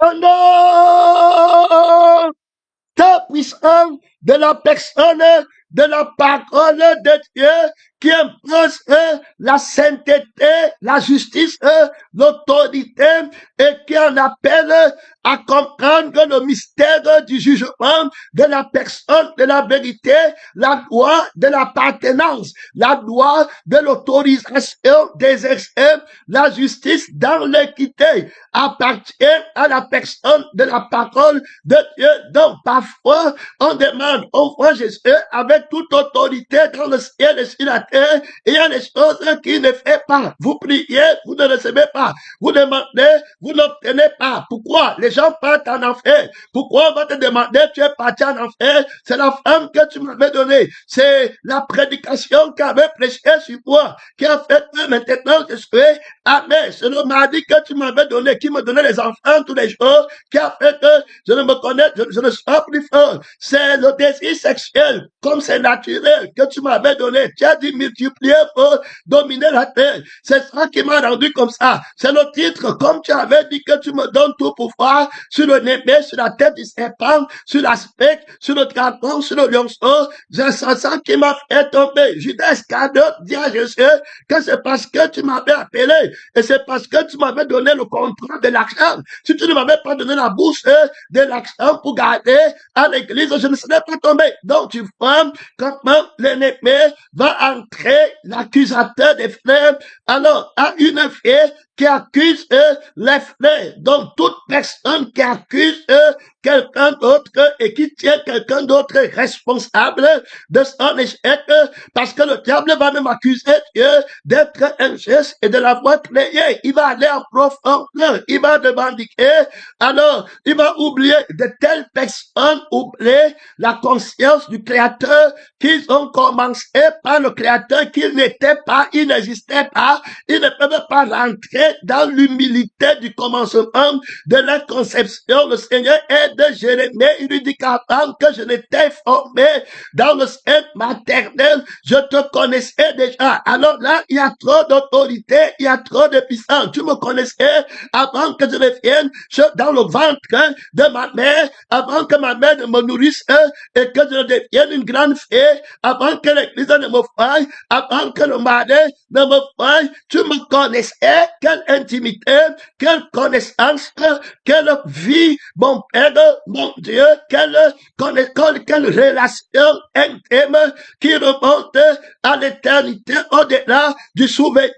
Au nom ta puissance de la personne, de la parole de Dieu qui impose la sainteté, la justice, l'autorité et qui en appelle à comprendre le mystère du jugement de la personne, de la vérité, la loi de l'appartenance, la loi de l'autorisation d'exercer la justice dans l'équité appartient à la personne de la parole de Dieu. Donc, parfois, on demande, on voit Jésus avec toute autorité dans le ciel et sur la terre, et il y a des choses qu'il ne fait pas. Vous priez, vous ne recevez pas. Vous demandez, vous n'obtenez pas. Pourquoi? Les gens partent en enfer. Pourquoi on va te demander, tu es parti en enfer? C'est la femme que tu m'avais donnée. C'est la prédication qu'avait prêché sur moi, qui a fait que maintenant je suis amen. C'est le mari que tu m'avais donné, qui me donnait les enfants tous les jours, qui a fait que je ne me connais, je ne sois plus fort. C'est le désir sexuel, comme c'est naturel, que tu m'avais donné. Tu as dit multiplier pour dominer la terre. C'est ça qui m'a rendu comme ça. C'est le titre, comme tu avais dit que tu me donnes tout pouvoir sur le nébé, sur la tête du serpent, sur la spectre, sur le dragon, sur le lionceau. C'est ça qui m'a fait tomber. Judas Iscariote dit à Jésus que c'est parce que tu m'avais appelé et c'est parce que tu m'avais donné le contrat de l'argent. Si tu ne m'avais pas donné la bourse de l'argent pour garder à l'église, je ne serais pas tombé. Donc tu vois comment l'ennemi va entrer, l'accusateur des frères, alors à une fille qui accuse les frères. Donc toute personne qui accuse quelqu'un d'autre et qui tient quelqu'un d'autre responsable de son échec, parce que le diable va même accuser Dieu d'être injuste et de l'avoir créé. Il va aller en profondeur, il va revendiquer, alors il va oublier de telles personnes, oublier la conscience du Créateur qu'ils ont commencé par le Créateur, qu'ils n'étaient pas, ils n'existaient pas, ils ne peuvent pas rentrer dans l'humilité du commencement de la conception. Le Seigneur aide Jérémie, il lui dit qu'avant que je n'étais formé dans le sein maternel, je te connaissais déjà. Alors là, il y a trop d'autorité, il y a trop de puissance. Tu me connaissais avant que je ne vienne dans le ventre de ma mère, avant que ma mère ne me nourrisse et que je ne devienne une grande fille, avant que l'église ne me faille, avant que le mari ne me faille. Tu me connaissais. Quelle intimité, quelle connaissance, quelle vie, mon Père, mon Dieu, quelle relation intime qui remonte à l'éternité au-delà du souvenir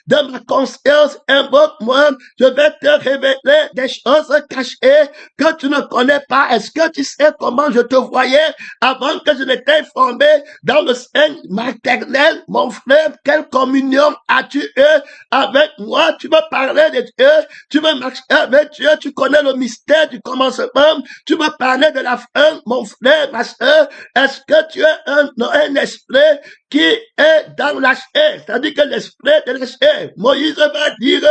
de ma conscience. Invoque-moi, je vais te révéler des choses cachées que tu ne connais pas. Est-ce que tu sais comment je te voyais avant que je n'étais formé dans le sein maternel? Mon frère, quelle communion as-tu eu avec moi? Tu me parlais de Dieu, tu me marchais avec Dieu, tu connais le mystère du commencement, tu me parlais de la fin, mon frère, ma soeur. Est-ce que tu es un esprit qui est dans la chair, c'est-à-dire que l'esprit de la chair? Moïse va dire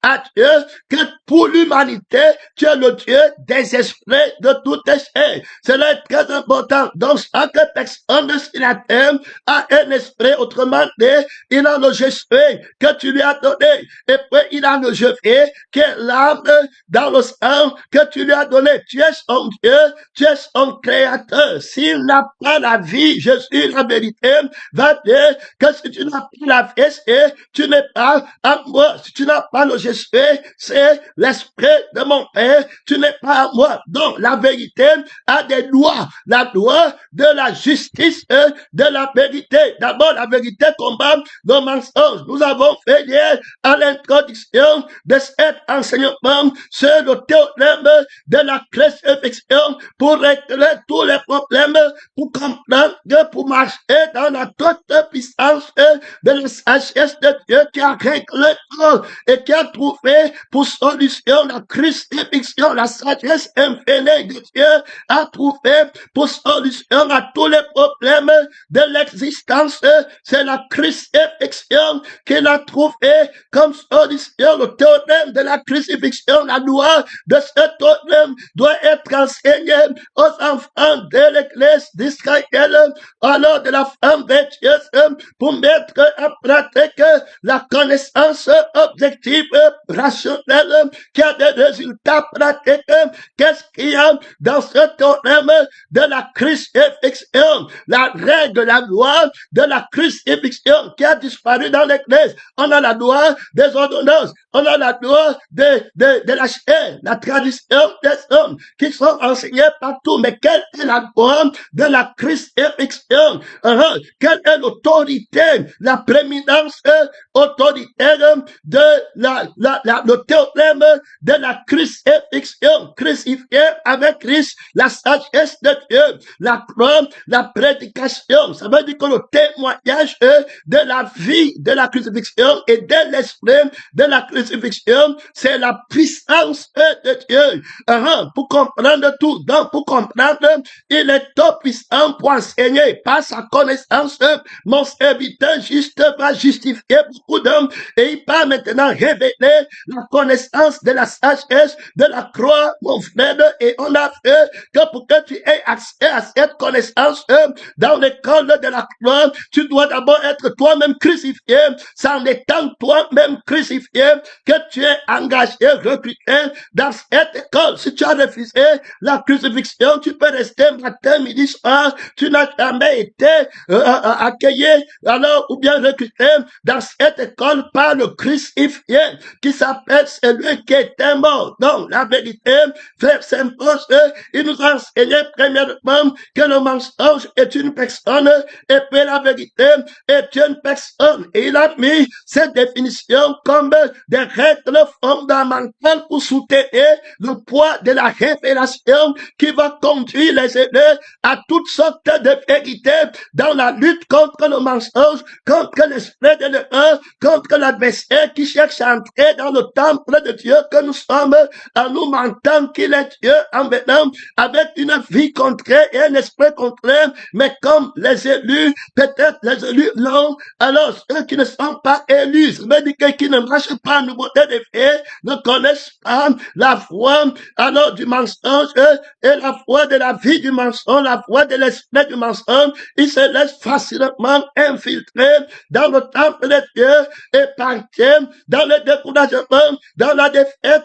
à Dieu que pour l'humanité, tu es le Dieu des esprits de toutes les chairs. Cela est très important. Donc, chaque personne sur la terre a un esprit, autrement dit, il a le Jésus que tu lui as donné. Et puis, il a le Jésus qui est l'âme dans le sang que tu lui as donné. Tu es son Dieu, tu es son créateur. S'il n'a pas la vie, Jésus, la vérité, va dire que si tu n'as pas la vie, tu n'es pas à moi. Si tu n'as pas le Jésus, c'est l'esprit de mon Père, tu n'es pas à moi. Donc, la vérité a des lois. La loi de la justice et de la vérité. D'abord, la vérité combat le mensonge. Nous avons fait hier à l'introduction de cet enseignement sur le théorème de la crucifixion pour régler tous les problèmes, pour comprendre, pour marcher dans la toute puissance de la sagesse de Dieu qui a réglé tout et qui a trouvé pour solution la crucifixion, la sagesse infinie de Dieu a trouvé pour solution à tous les problèmes de l'existence. C'est la crucifixion qu'il a trouvé comme solution. Le théorème de la crucifixion, la loi de ce théorème doit être enseignée aux enfants de l'église d'Israël, alors de la femme de minutieuse pour mettre en pratique la connaissance objective, rationnelle, qui a des résultats pratiques. Qu'est-ce qu'il y a dans ce théorème de la crucifixion? La règle, la loi de la crucifixion qui a disparu dans l'Église. On a la loi des ordonnances, on a la loi de la chair, la tradition des hommes qui sont enseignés partout. Mais quelle est la loi de la crucifixion? Quelle est l'autorité, la prééminence autoritaire de le théorème de la crucifixion? Crucifié avec Christ, la sagesse de Dieu, la croix, la prédication. Ça veut dire que le témoignage de la vie de la crucifixion et de l'esprit de la crucifixion, c'est la puissance de Dieu. Pour comprendre tout, donc pour comprendre, il est trop puissant pour enseigner. Par sa connaissance, mon serviteur juste va justifier beaucoup d'hommes et il va maintenant révéler la connaissance de la sagesse de la croix, mon frère, et on a fait que pour que tu aies accès à cette connaissance dans l'école de la croix, tu dois d'abord être toi-même crucifié. C'est en étant toi-même crucifié que tu es engagé, recruté dans cette école. Si tu as refusé la crucifixion, tu peux rester matin, midi, soir. Tu n'as jamais été accueilli, alors, ou bien recruté dans cette école par le crucifié qui s'appelle celui qui était mort. Donc, la vérité, frère s'impose. Il nous a enseigné premièrement que le mensonge est une personne et puis la vérité est une personne. Et il a mis cette définition comme des règles fondamentales pour soutenir le poids de la révélation qui va conduire les élèves à toutes sortes de vérités dans la lutte contre le mensonge, contre l'esprit de l'erreur, contre l'adversaire qui cherche à entrer dans le temple de Dieu que nous sommes en nous mentant qu'il est Dieu en venant avec une vie contraire et un esprit contraire, mais comme les élus, peut-être les élus non, alors ceux qui ne sont pas élus, ça veut dire que qui ne marchent pas en nouveauté des faits, ne connaissent pas la foi alors du mensonge et la foi de la vie du mensonge, la foi de l'esprit du mensonge, ils se laissent facilement infiltrer dans le temple de Dieu et partir dans le découragement, dans la défaite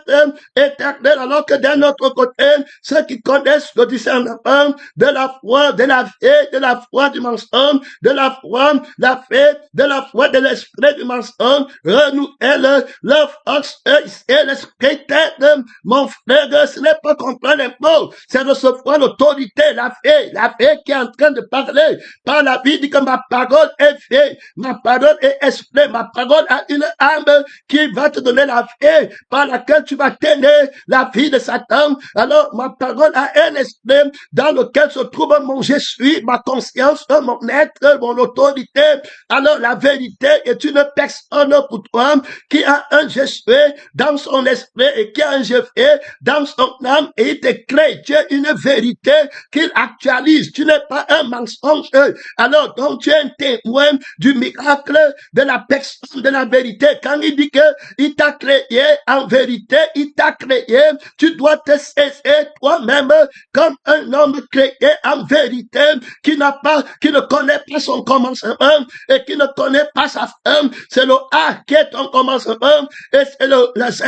éternelle, alors que d'un autre côté, ceux qui connaissent le discernement de la foi, de la vie, de la foi du mensonge, de la foi, la fête, de la foi de l'esprit du mensonge, renouvellent leur force et l'esprit tête. Mon frère, ce n'est pas comprendre les mots, c'est recevoir l'autorité, la fée qui est en train de parler. Par la vie, dit que ma parole est fée, ma parole est esprit, ma parole a une âme qui va te donner la fée par laquelle tu vas tenir la vie de Satan. Alors, ma parole a un esprit dans lequel se trouve mon je suis, ma conscience, mon être, mon autorité. Alors, la vérité est une personne pour toi qui a un je suis dans son esprit et qui a un je fais dans son âme et il te crée. Tu es une vérité qu'il actualise. Tu n'es pas un mensonge. Alors, donc, tu es un témoin du miracle de la personne de la vérité. Quand il dit que il t'a créé en vérité, il t'a créé, tu dois te saisir toi-même comme un homme créé en vérité qui ne connaît pas son commencement et qui ne connaît pas sa fin. C'est le A qui est ton commencement et c'est le Z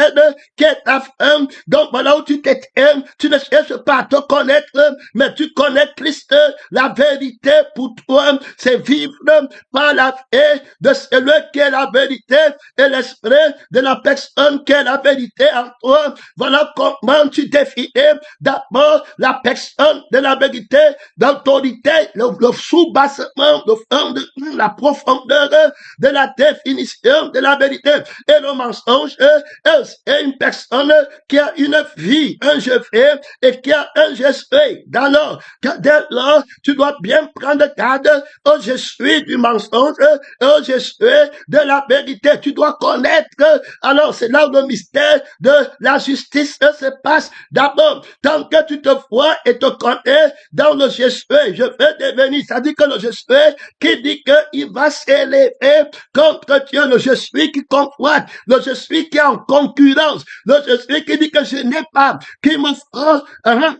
qui est ta fin. Donc voilà où tu t'éteins, tu ne cherches pas à te connaître, mais tu connais Christ. La vérité pour toi, c'est vivre par la foi de celui qui est la vérité et l'esprit de la personne qui est la vérité en toi. Voilà comment tu définis d'abord la personne de la vérité, d'autorité, le sous-bassement, le fondement, la profondeur de la définition de la vérité. Et le mensonge est une personne qui a une vie, un je fais et qui a un je suis. Dès lors, tu dois bien prendre garde au je suis du mensonge et au je suis de la vérité. Tu dois connaître. Alors, c'est là où le mystère de la justice se passe. D'abord, tant que tu te vois et te connais dans le je vais devenir. Ça dit que le je suis qui dit qu'il va s'élever contre Dieu. Le je suis qui convoite. Le je suis qui est en concurrence. Le je suis qui dit que je n'ai pas. Qui me fera,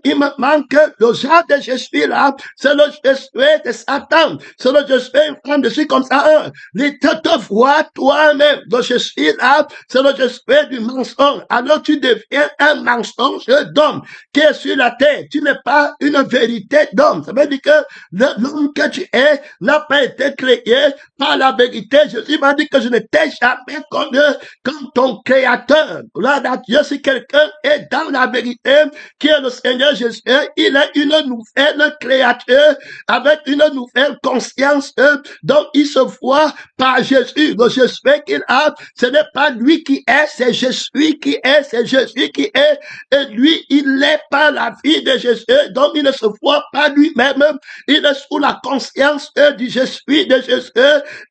il me manque le genre de je suis là. C'est le je suis de Satan. C'est le Donc je suis une femme, je suis comme ça. L'État te voit toi-même. Donc je suis là, c'est le je suis du mensonge. Alors tu deviens un mensonge d'homme qui est sur la terre. Tu n'es pas une vérité d'homme. Ça veut dire que l'homme que tu es n'a pas été créé par la vérité. Jésus m'a dit que je n'étais jamais comme ton créateur. Gloire à Dieu, si quelqu'un est dans la vérité, qui est le Seigneur Jésus, il est une nouvelle créature avec une nouvelle conscience. Donc il se voit par Jésus. Le Jésus qu'il a, ce n'est pas lui qui est, c'est Jésus qui est, c'est Jésus qui est. Et lui, il n'est pas la vie de Jésus. Donc il ne se voit pas lui-même. Il est sous la conscience du Jésus de Jésus.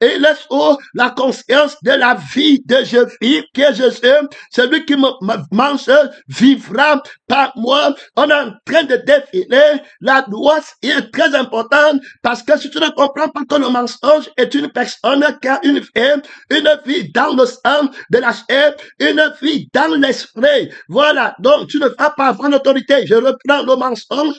Et il est sous la conscience de la vie de Jésus qui est Jésus. Celui qui mange vivra par moi. On est en train de définir la loi qui est très importante parce que si tu ne comprends pas que le mensonge est une personne qui a une vie dans le sang de la chair, une vie dans l'esprit. Voilà. Donc, tu ne vas pas avoir l'autorité. Je reprends le mensonge.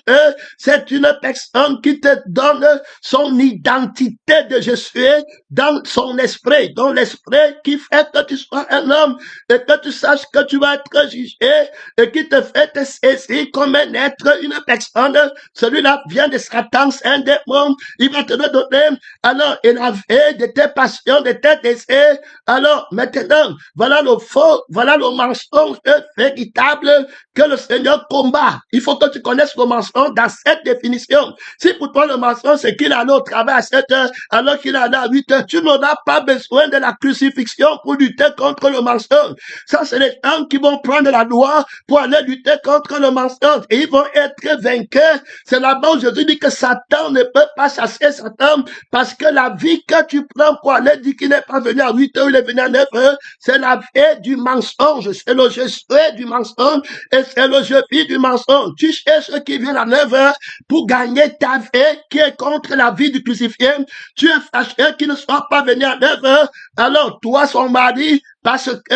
C'est une personne qui te donne son identité de Jésus dans son esprit, dans l'esprit qui fait que tu sois un homme et que tu saches que tu vas être jugé et qui te fait te saisir comme un être, une personne. Celui-là vient de Satan, c'est un démon. Il va te le donner. Alors, il avait de tes passions, de tes désirs. Alors, maintenant, voilà le faux, voilà le mensonge véritable que le Seigneur combat. Il faut que tu connaisses le mensonge dans cette définition. Si pour toi le mensonge, c'est qu'il allait au travail à 7 heures, alors qu'il allait à 8 heures, tu n'auras pas besoin de la crucifixion pour lutter contre le mensonge. Ça, c'est les gens qui vont prendre la loi pour aller lutter contre le mensonge. Et ils vont être vainqueurs. C'est là-bas où Jésus dit que Satan ne peut pas chasser Satan parce que la vie que tu prends pour aller dire qu'il n'est pas venu à 8 heures, il est venu à 9 heures, c'est la vie du mensonge. C'est le je suis du mensonge et c'est le je vis du mensonge. Tu cherches ceux qui viennent à 9 heures pour gagner ta vie qui est contre la vie du crucifié. Tu es fâché qu'il ne soit pas venu à 9 heures. Alors, toi, son mari, parce que,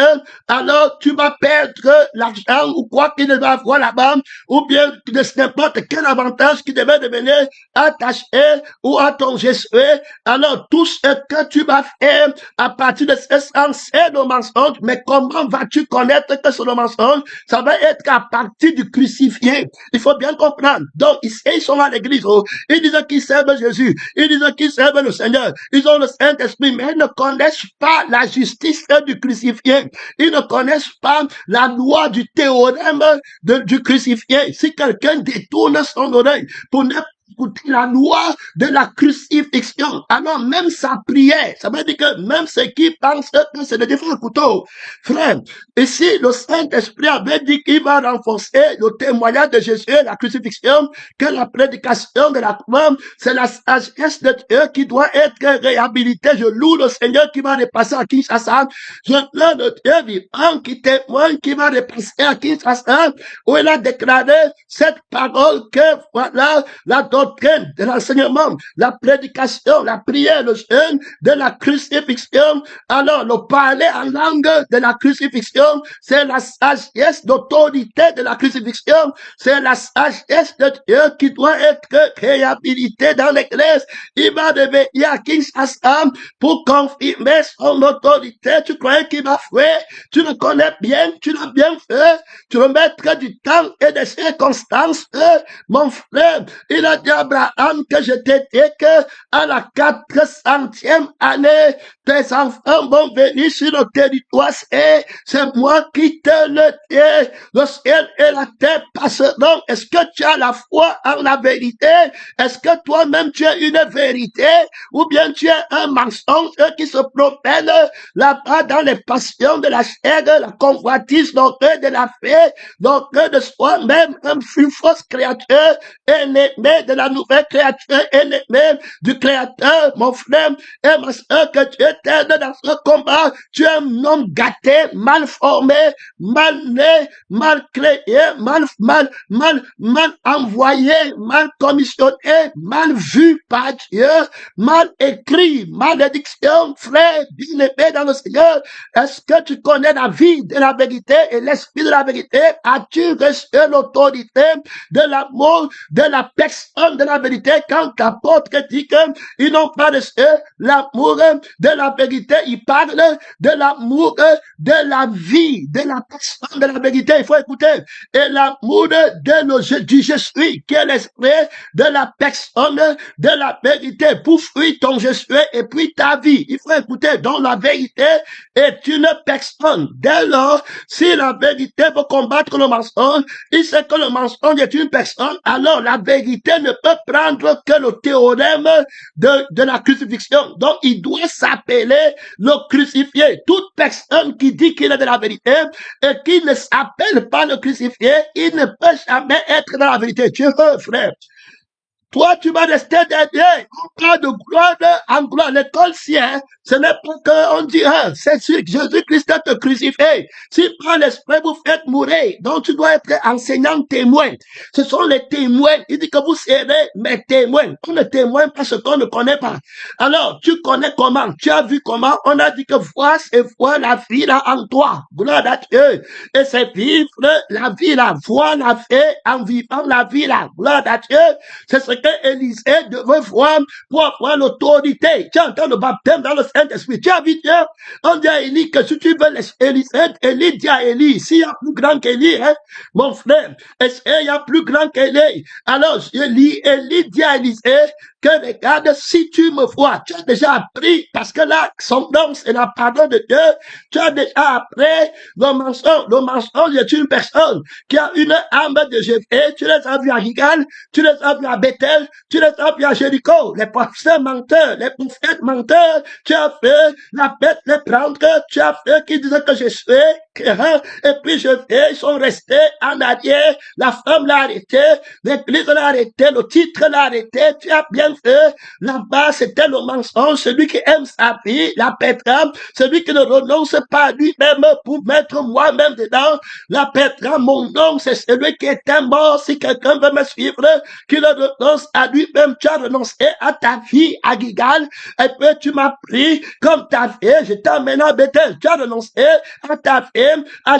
alors, tu vas perdre l'argent ou quoi qu'il va avoir là-bas, ou bien n'importe quel avantage qui devait devenir attaché ou à ton Jésus. Alors, tout ce que tu vas faire à partir de ce sens, c'est le mensonge. Mais comment vas-tu connaître que c'est le mensonge? Ça va être à partir du crucifié. Il faut bien comprendre. Donc, ils sont à l'église. Ils disent qu'ils servent Jésus. Ils disent qu'ils servent le Seigneur. Ils ont le Saint-Esprit, mais ils ne connaissent pas la justice du crucifié. Ils ne connaissent pas la loi du théorème du crucifié. Si quelqu'un détourne son oreille pour ne écouter la loi de la crucifixion, alors même sa prière, ça veut dire que même ceux qui pensent que c'est le différent couteau, frère, ici le Saint-Esprit avait dit qu'il va renforcer le témoignage de Jésus, la crucifixion, que la prédication de la croix, c'est la sagesse de Dieu qui doit être réhabilitée. Je loue le Seigneur qui va repasser à Kinshasa. Je loue le Dieu vivant qui témoigne, qui va repasser à Kinshasa, où il a déclaré cette parole que voilà la doctrine de l'enseignement, la prédication, la prière, le jeûne de la crucifixion. Alors, le parler en langue de la crucifixion, c'est la sagesse d'autorité de la crucifixion. C'est la sagesse de Dieu qui doit être réhabilitée dans l'église. Il va devenir à Kinshasa pour confirmer son autorité. Tu croyais qu'il va faire? Tu le connais bien, tu l'as bien fait. Tu veux mettre du temps et des circonstances. Mon frère, il a dit à Abraham que je t'ai dit que à la 400e année, tes enfants vont venir sur le territoire et c'est moi qui te le dis. Le ciel et la terre passeront. Est-ce que tu as la foi en la vérité? Est-ce que toi-même tu es une vérité? Ou bien tu es un mensonge qui se promène là-bas dans les passions de la chair, la convoitise, l'orgueil de la paix, l'orgueil de soi-même, une fausse créature, ennemi de la nouvelle créature, ennemi du Créateur, mon frère et ma soeur, que tu étais dans ce combat. Tu es un homme gâté, mal formé, mal né, mal créé, mal envoyé, mal commissionné, mal vu par Dieu, mal écrit, malédiction, frère, bien-aimé dans le Seigneur. Est-ce que tu connais la vie de la vérité et l'esprit de la vérité? As-tu reçu l'autorité de l'amour de la personne personne de la vérité quand l'apôtre dit qu'ils n'ont pas de l'amour de la vérité. Il parle de l'amour de la vie, de la personne de la vérité. Il faut écouter. Et l'amour du je suis, qui est l'esprit de la personne de la vérité. Pour fruit ton je suis et puis ta vie. Il faut écouter. Donc la vérité est une personne. Dès lors, si la vérité veut combattre le mensonge, il sait que le mensonge est une personne, alors la vérité ne peut prendre que le théorème de la crucifixion. Donc il doit s'appeler le crucifié. Toute personne qui dit qu'il est de la vérité et qui ne s'appelle pas le crucifié, il ne peut jamais être dans la vérité. Tu veux, frère. Toi, tu vas rester derrière. On parle de gloire en gloire. L'école sien, ce n'est pas qu'on dit, c'est sûr que Jésus-Christ te crucifié. Si par l'esprit vous faites mourir, donc tu dois être enseignant témoin. Ce sont les témoins. Il dit que vous serez mes témoins. On ne témoigne pas ce qu'on ne connaît pas. Alors, tu connais comment? Tu as vu comment? On a dit que vois et vois la vie là en toi. Gloire à Dieu. Et c'est vivre la vie là. Voir la vie en vivant la vie là. Gloire à Dieu. C'est ce que Élisée devait voir pour avoir l'autorité. Tu entends le baptême dans le Saint-Esprit. Tu as vu Dieu? On dit à Élie que si tu veux Élisée, Élie dit à Élie, s'il y a plus grand qu'Élie, mon frère, est-ce qu'il y a plus grand qu'Élie? Alors, Élie dit à Élisée, que regarde, si tu me vois, tu as déjà appris, parce que là, son nom, c'est la parole de Dieu, tu as déjà appris le mensonge. Le mensonge est une personne qui a une âme de Jéphé. Tu les as vus à Gigal, tu les as vus à Bethel, tu les as vus à Jéricho. Les prophètes menteurs, les prophètes menteurs, tu as fait la bête les prendre, tu as fait qui disait que je suis, et puis ils sont restés en arrière, la femme l'a arrêté, l'église l'a arrêté, le titre l'a arrêté, tu as bien fait, là-bas c'était le mensonge, celui qui aime sa vie, la pétrame, celui qui ne renonce pas à lui-même pour mettre moi-même dedans, la pétrame, mon nom, c'est celui qui est mort, si quelqu'un veut me suivre, qui le renonce à lui-même, tu as renoncé à ta vie, à Gigal, et puis tu m'as pris comme ta fille, je t'ai emmené à Bethel, tu as renoncé à ta fille, à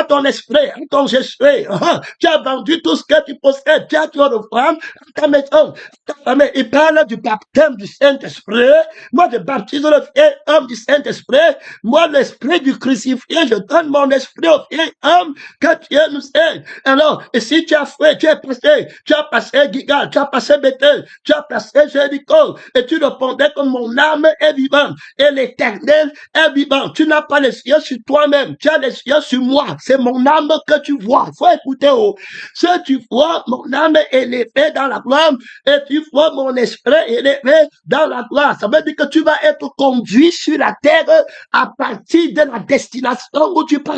ton esprit, à ton je suis. Tu as vendu tout ce que tu possèdes. Tu as tout reprendre ta maison, ta famille. Il parle du baptême du Saint-Esprit. Moi, je baptise le vieil homme du Saint-Esprit. Moi, l'esprit du crucifié, je donne mon esprit au vieil homme que Dieu nous aide. Alors, et si tu as fait, tu as passé Gigal, tu as passé Bethel, tu as passé Jéricho, et tu répondais que mon âme est vivante, et l'éternel est vivant. Tu n'as pas les yeux sur toi-même, tu as les yeux sur moi. C'est mon âme que tu vois. Faut écouter. Si tu vois mon âme élevée dans la gloire et tu vois mon esprit élevé dans la gloire, ça veut dire que tu vas être conduit sur la terre à partir de la destination où tu pars.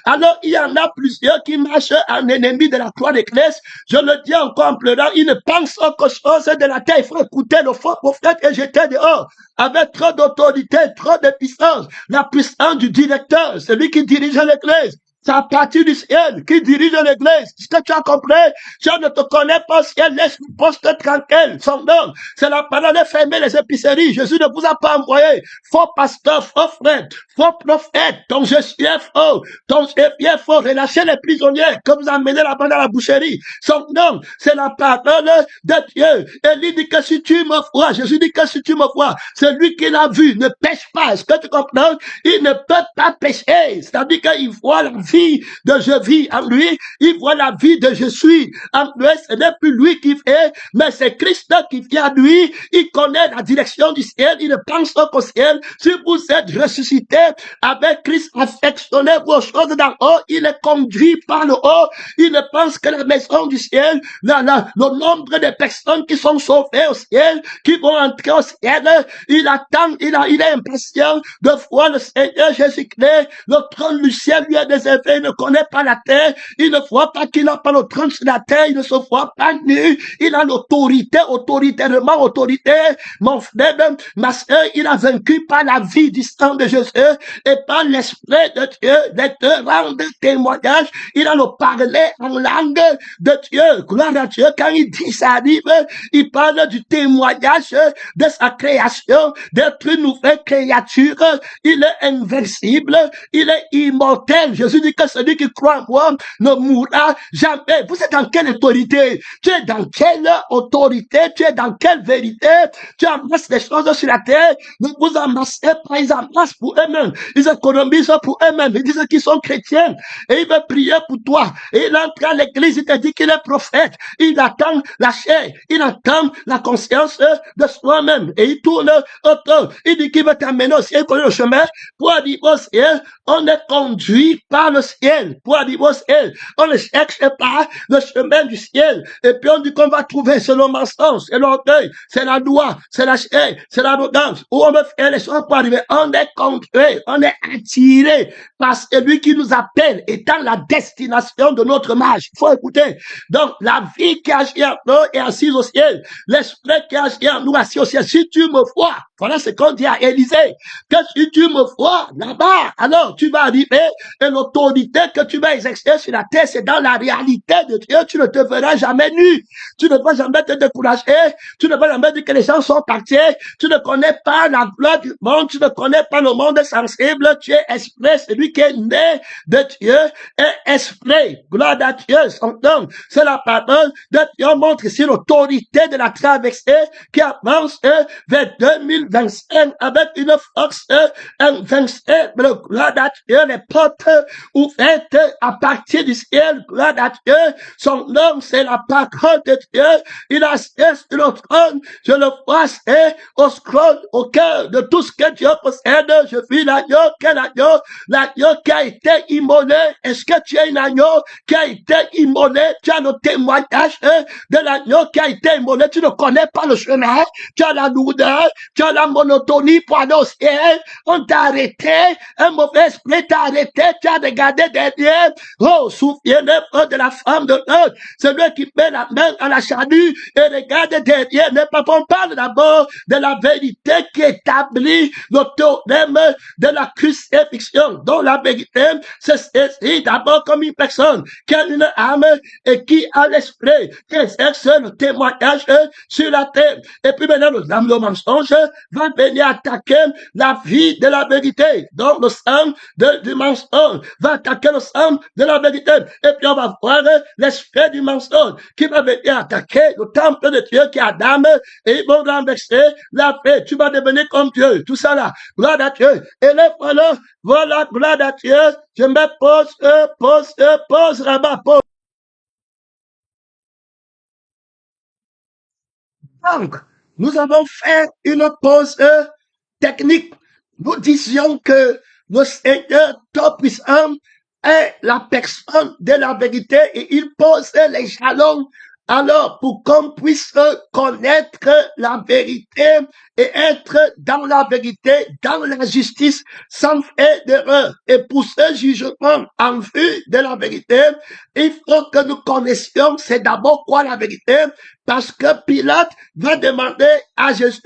Alors, il y en a plusieurs qui marchent en ennemi de la croix de Christ. Je le dis encore en pleurant, ils ne pensent qu'aux choses de la terre. Il faut écouter le faux prophète et jeter dehors avec trop d'autorité, trop de puissance. La puissance du directeur, celui qui dirige l'église. C'est à partir du ciel qui dirige l'église. Est-ce que tu as compris? Si on ne te connaît pas, ciel, laisse le poste tranquille. Son nom, c'est la parole de fermer les épiceries. Jésus ne vous a pas envoyé. Faux pasteur, faux frère, faux prophète. Ton je suis faux. Ton je suis faux. Relâchez les prisonniers que vous amenez là-bas dans la boucherie. Son nom, c'est la parole de Dieu. Et il dit que si tu me vois, Jésus dit que si tu me vois, celui qui l'a vu ne pêche pas. Est-ce que tu comprends? Il ne peut pas pécher. C'est-à-dire qu'il voit la vie de je vis en lui, il voit la vie de je suis en lui. Ce n'est plus lui qui fait, mais c'est Christ qui vient à lui. Il connaît la direction du ciel, il ne pense pas qu'au ciel. Si vous êtes ressuscité avec Christ, affectionnez-vous aux choses d'en haut. Il est conduit par le haut. Il ne pense que la maison du ciel, le nombre de personnes qui sont sauvées au ciel, qui vont entrer au ciel. Il attend, il est impatient de voir le Seigneur Jésus-Christ. Le trône du ciel lui est déservé. Il ne connaît pas la terre, il ne voit pas qu'il n'a pas le trône sur la terre, il ne se voit pas nu, il a l'autorité, autoritairement autorité. Mon frère, ma soeur, il a vaincu par la vie du sang de Jésus et par l'esprit de Dieu, de te rendre témoignage. Il a le parler en langue de Dieu. Gloire à Dieu, quand il dit ça arrive, il parle du témoignage de sa création, d'être une nouvelle créature. Il est invincible, il est immortel. Jésus dit que celui qui croit en moi ne mourra jamais. Vous êtes dans quelle autorité? Tu es dans quelle autorité? Tu es dans quelle vérité? Tu amasses les choses sur la terre. Ne vous amassez pas, ils amassent pour eux-mêmes. Ils économisent pour eux-mêmes. Ils disent qu'ils sont chrétiens. Et il veut prier pour toi. Et il entre à l'église, il te dit qu'il est prophète. Il attend la chair. Il attend la conscience de soi-même. Et il tourne autour. Il dit qu'il veut t'amener au ciel, connaît le chemin. Pour arriver au ciel, on est conduit par le ciel. Pour arriver au ciel, on ne cherche pas le chemin du ciel. Et puis on dit qu'on va trouver, c'est le mensonge, c'est l'orgueil, c'est la loi, c'est la chair, c'est l'arrogance. Où on veut faire les choses pour arriver. On est conduit, on est attiré par celui qui nous appelle étant la destination de notre marche. Il faut écouter. Donc, la vie qui agit en nous est assise au ciel. L'esprit qui agit en nous est assis au ciel. Si tu me vois, voilà ce qu'on dit à Élisée, que si tu me vois là-bas, alors tu vas arriver et l'autorité que tu vas exercer sur la terre, c'est dans la réalité de Dieu. Tu ne te verras jamais nu. Tu ne vas jamais te décourager. Tu ne vas jamais dire que les gens sont partis. Tu ne connais pas la gloire du monde. Tu ne connais pas le monde sensible. Tu es esprit. Celui qui est né de Dieu est esprit. Gloire à Dieu. Son nom, c'est la parole de Dieu. Montre ici l'autorité de la traversée qui avance vers 2025 avec une force invincible. Gloire à Dieu. Les portes ouvertes à partir du ciel. Gloire à Dieu. Son nom, c'est la parole de Dieu. Il a cesse sur le trône. Je le vois, c'est au scroll, au cœur de tout ce que Dieu possède. Je vis l'agneau. Quel agneau? L'agneau qui a été immolé. Est-ce que tu es un agneau qui a été immolé? Tu as le témoignage de l'agneau qui a été immolé. Tu ne connais pas le chemin. Tu as la lourdeur. Tu as la monotonie pour aller au ciel. On t'a arrêté. Un mauvais esprit t'a arrêté. Tu as regardé derrière. Oh, souviens-toi de la femme de l'autre. Celui qui met la main à la charrue et regarde derrière. On parle d'abord de la vérité qui établit le théorème de la crucifixion. Donc la vérité, c'est d'abord comme une personne qui a une âme et qui a l'esprit, qui exerce le témoignage sur la terre. Et puis maintenant, le mensonge va venir attaquer la vie de la vérité. Donc le sang du mensonge va attaquer le sang de la vérité. Et puis on va voir l'esprit du mensonge qui va venir attaquer le temple de Dieu qui est Adam et ils vont renverser la paix. Tu vas devenir comme Dieu. Tout ça là. Gloire à Dieu. Et là, voilà, gloire à Dieu. Je me pose là-bas, pose. Donc, nous avons fait une pause technique. Nous disions que le Seigneur Tout-Puissant est la personne de la vérité et il pose les jalons alors pour qu'on puisse connaître la vérité et être dans la vérité, dans la justice, sans faire d'erreur. Et pour ce jugement en vue de la vérité, il faut que nous connaissions, c'est d'abord quoi la vérité, parce que Pilate va demander à Jésus,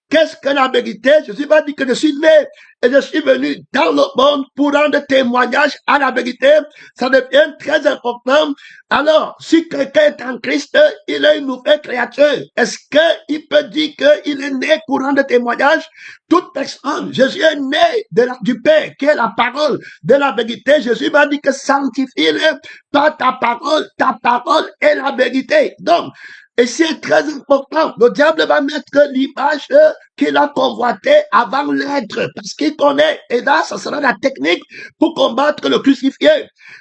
qu'est-ce que la vérité? Jésus va dire que je suis né et je suis venu dans le monde pour rendre témoignage à la vérité. Ça devient très important. Alors, si quelqu'un est en Christ, il est une nouvelle créature. Est-ce qu'il peut dire qu'il est né pour rendre témoignage? Toute personne, Jésus est né du Père, qui est la parole de la vérité. Jésus va dire que sanctifie-le par ta parole est la vérité. Donc, et c'est très important. Le diable va mettre l'image qu'il a convoitée avant l'être, parce qu'il connaît. Et là, ça sera la technique pour combattre le crucifié.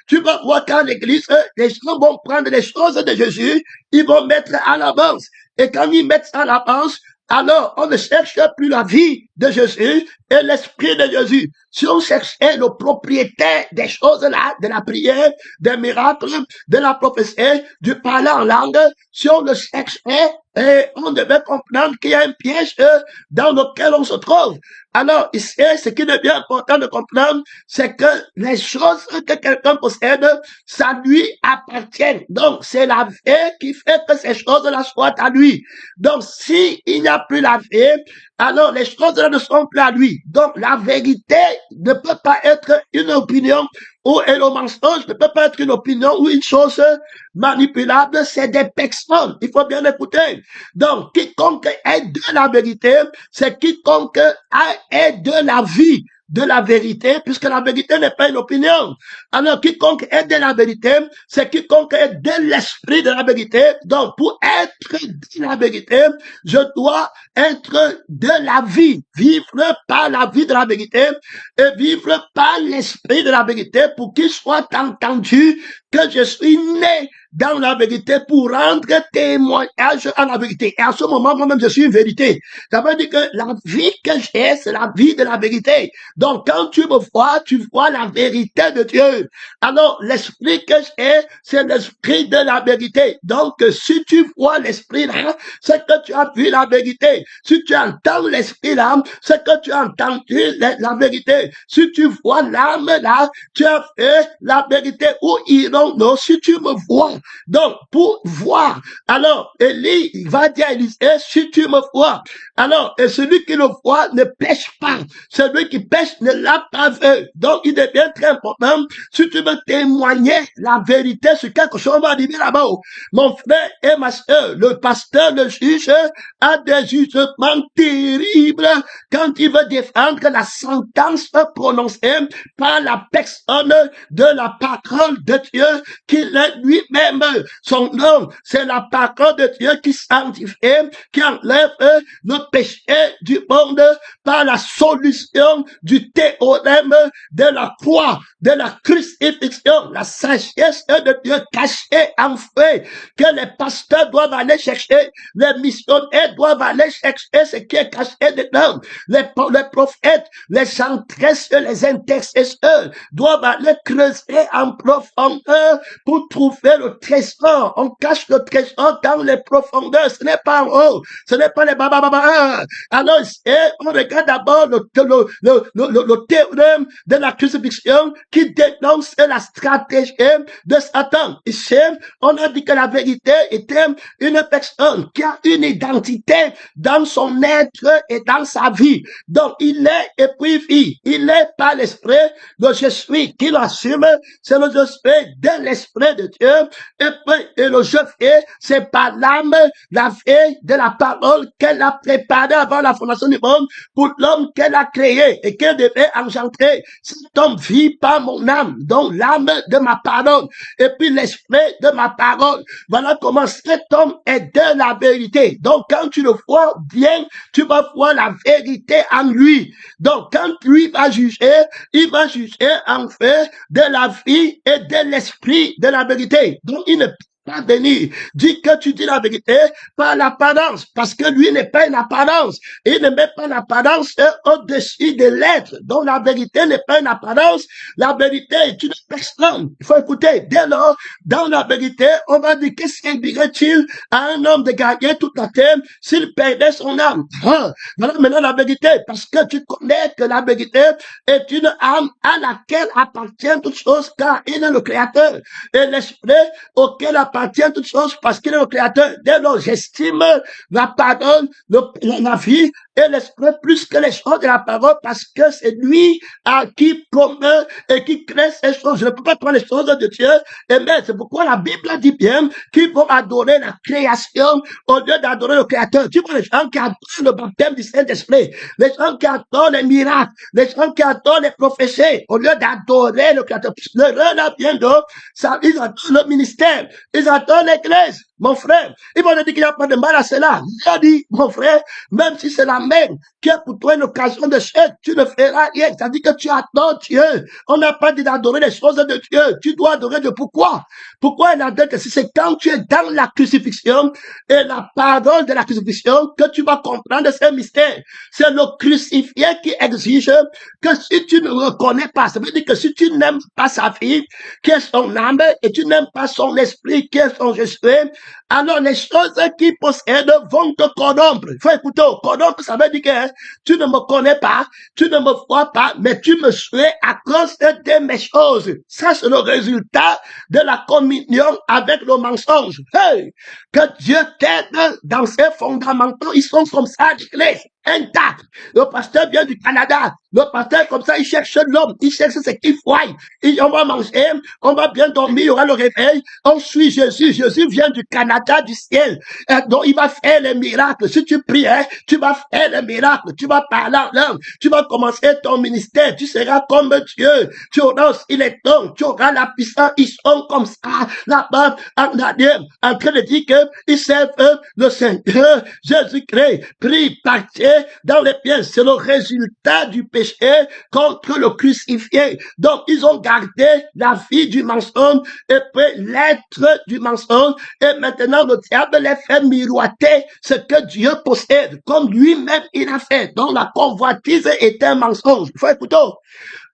Tu vas voir qu'en l'église, les gens vont prendre les choses de Jésus, ils vont mettre à l'avance. Et quand ils mettent ça à l'avance, alors on ne cherche plus la vie de Jésus et l'esprit de Jésus. Si on cherchait le propriétaire des choses-là, de la prière, des miracles, de la prophétie, du parler en langue, si on le cherchait, et on devait comprendre qu'il y a un piège dans lequel on se trouve. Alors, ici, ce qui est bien important de comprendre, c'est que les choses que quelqu'un possède, ça lui appartient. Donc, c'est la vie qui fait que ces choses-là soient à lui. Donc, s'il n'y a plus la vie, alors les choses-là ne sont plus à lui. Donc, la vérité ne peut pas être une opinion ou le mensonge ne peut pas être une opinion ou une chose manipulable, c'est des personnes. Il faut bien écouter. Donc, quiconque est de la vérité, c'est quiconque est de la vie. de la vérité, puisque la vérité n'est pas une opinion. Alors, quiconque est de la vérité, c'est quiconque est de l'esprit de la vérité. Donc, pour être de la vérité, je dois être de la vie, vivre par la vie de la vérité et vivre par l'esprit de la vérité pour qu'il soit entendu que je suis né dans la vérité pour rendre témoignage à la vérité. Et à ce moment, moi-même, je suis une vérité. Ça veut dire que la vie que j'ai, c'est la vie de la vérité. Donc, quand tu me vois, tu vois la vérité de Dieu. Alors, l'esprit que j'ai, c'est l'esprit de la vérité. Donc, si tu vois l'esprit là, c'est que tu as vu la vérité. Si tu entends l'esprit là, c'est que tu as entendu la vérité. Si tu vois l'âme là, tu as fait la vérité. Où irons-nous si tu me vois? Donc, pour voir, alors, Élie va dire à Élisée, si tu me vois, alors, et celui qui le voit ne pêche pas. Celui qui pêche ne l'a pas vu. Donc, il devient très important. Si tu veux témoigner la vérité sur quelque chose, on va dire là-bas, mon frère et ma soeur, le pasteur, le juge, a des jugements terribles quand il veut défendre la sentence prononcée par la personne de la parole de Dieu qu'il est lui-même. Son nom, c'est la parole de Dieu qui sanctifie, qui enlève le péché du monde par la solution du théorème de la croix, de la crucifixion, la sagesse de Dieu cachée en fait, que les pasteurs doivent aller chercher, les missionnaires doivent aller chercher ce qui est caché dedans, les prophètes, les chantresses, les intercesseurs doivent aller creuser en profondeur pour trouver le trésor. On cache le trésor dans les profondeurs, ce n'est pas en haut, ce n'est pas les babababa. Alors, on regarde d'abord le théorème de la crucifixion qui dénonce la stratégie de Satan. Ici, on a dit que la vérité était une personne qui a une identité dans son être et dans sa vie. Donc, il est et puis vie. Il est par l'esprit, le je suis qui l'assume, c'est le je suis de l'esprit de Dieu. Et le je fais, c'est par l'âme, la vie de la parole qu'elle a préparée avant la fondation du monde pour l'homme qu'elle a créé et qu'elle devait engendrer. Cet homme vit par mon âme, donc l'âme de ma parole et puis l'esprit de ma parole. Voilà comment cet homme est de la vérité. Donc quand tu le vois bien, tu vas voir la vérité en lui. Donc quand lui va juger, il va juger en fait de la vie et de l'esprit de la vérité. Donc il ne pas venir. Dis que tu dis la vérité par l'apparence, parce que lui n'est pas une apparence. Il ne met pas l'apparence au-dessus de l'être. Donc la vérité n'est pas une apparence. La vérité est une personne. Il faut écouter. Dès lors, dans la vérité, on va dire qu'est-ce qu'il dirait-il à un homme de gagner toute la terre s'il perdait son âme? Voilà maintenant la vérité, parce que tu connais que la vérité est une âme à laquelle appartiennent toutes choses, car il est le créateur. Et l'esprit auquel appartient toutes choses parce qu'il est le créateur. Dès lors, j'estime la parole, la vie et l'esprit plus que les choses de la parole parce que c'est lui à qui promeut et qui crée ces choses. Je ne peux pas prendre les choses de Dieu. Et mais c'est pourquoi la Bible dit bien qu'ils vont adorer la création au lieu d'adorer le créateur. Tu vois les gens qui adorent le baptême du Saint-Esprit, les gens qui adorent les miracles, les gens qui adorent les prophéties au lieu d'adorer le créateur. Le rôle vient de ça, ils adorent le ministère. Ils adorent l'église, mon frère. Ils vont te dire qu'il n'y a pas de mal à cela. J'ai dit, mon frère, même si c'est la même qui est pour toi une occasion de chèque, tu ne feras rien. C'est-à-dire que tu adores Dieu. On n'a pas dit d'adorer les choses de Dieu. Tu dois adorer Dieu. Pourquoi? Pourquoi il a dit que c'est quand tu es dans la crucifixion et la parole de la crucifixion que tu vas comprendre ces mystères. C'est le crucifié qui exige que si tu ne reconnais pas, ça veut dire que si tu n'aimes pas sa vie, qui est son âme, et tu n'aimes pas son esprit, qui est son je suis, alors les choses qu'il possède vont te corrompre. Il faut écouter, corrompre, ça veut dire que tu ne me connais pas, tu ne me vois pas, mais tu me suis à cause de mes choses. Ça, c'est le résultat de la communion avec le mensonge. Hey! Que Dieu t'aide dans ses fondamentaux, ils sont comme ça, l'église. intact. Le pasteur vient du Canada. Le pasteur, comme ça, il cherche l'homme. Il cherche ce qu'il faut. On va manger, on va bien dormir, il y aura le réveil. On suit Jésus. Jésus vient du Canada, du ciel. Donc, il va faire les miracles. Si tu pries, tu vas faire les miracles. Tu vas parler en langue. Tu vas commencer ton ministère. Tu seras comme Dieu. Tu auras aussi les dons. Tu auras la puissance. Ils sont comme ça, là-bas, en train de dire qu'ils servent le Seigneur Jésus-Christ. Prie, partez dans les pieds. C'est le résultat du péché contre le crucifié. Donc, ils ont gardé la vie du mensonge et puis l'être du mensonge. Et maintenant, le diable les fait miroiter ce que Dieu possède, comme lui-même il a fait. Donc, la convoitise est un mensonge. Il faut écouter.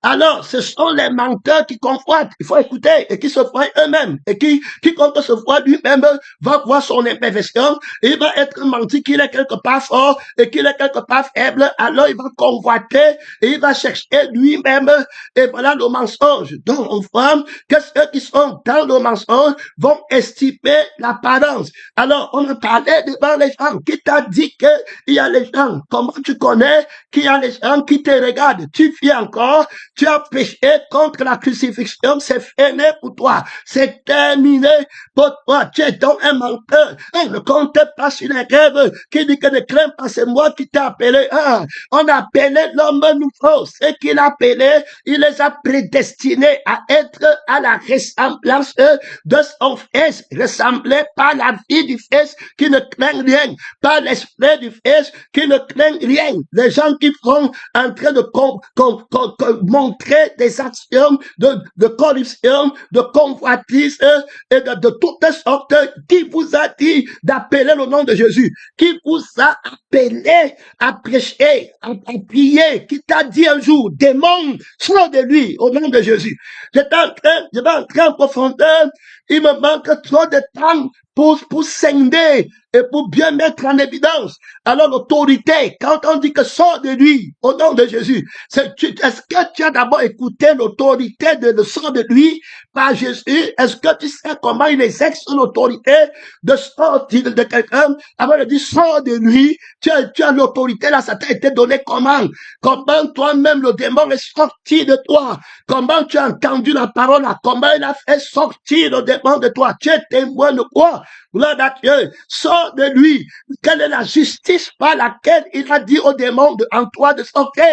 Alors, ce sont les menteurs qui convoitent. Il faut écouter et qui se voient eux-mêmes. Et quiconque se voit lui-même va voir son imperfection. Et il va être menti qu'il est quelque part fort et qu'il est quelque part faible. Alors, il va convoiter et il va chercher lui-même. Et voilà le mensonge. Donc, on voit que ceux qui sont dans le mensonge vont estimer l'apparence. Alors, on a parlé devant les gens. Qui t'a dit qu'il y a les gens? Comment tu connais qu'il y a les gens qui te regardent? Tu vis encore. Tu as péché contre la crucifixion, c'est fini pour toi, c'est terminé pour toi, tu es donc un menteur. Ne compte pas sur les rêves qui dit que ne crains pas, c'est moi qui t'ai appelé. On a appelé l'homme nouveau, ce qu'il a appelé, il les a prédestinés à être à la ressemblance de son fils, ressemblés par la vie du fils qui ne craint rien, par l'esprit du fils qui ne craint rien. Les gens qui sont en train de montrer des actions de corruption, de convoitise et de toutes sortes. Qui vous a dit d'appeler le nom de Jésus? Qui vous a appelé à prêcher, à prier? Qui t'a dit un jour, démon, sors de lui au nom de Jésus? Je vais entrer en profondeur. Il me manque trop de temps pour scinder et pour bien mettre en évidence. Alors l'autorité, quand on dit que sort de lui au nom de Jésus, est-ce que tu as d'abord écouté l'autorité de sort de lui par Jésus? Est-ce que tu sais comment il exerce l'autorité de sortir de quelqu'un? Avant de dire sort de lui, tu as l'autorité là, ça t'a été donné comment? Comment toi-même le démon est sorti de toi? Comment tu as entendu la parole là? Comment il a fait sortir le démon de toi? Tu es témoin de quoi? Gloire à Dieu, sors de lui. Quelle est la justice par laquelle il a dit au démon en toi de sortir?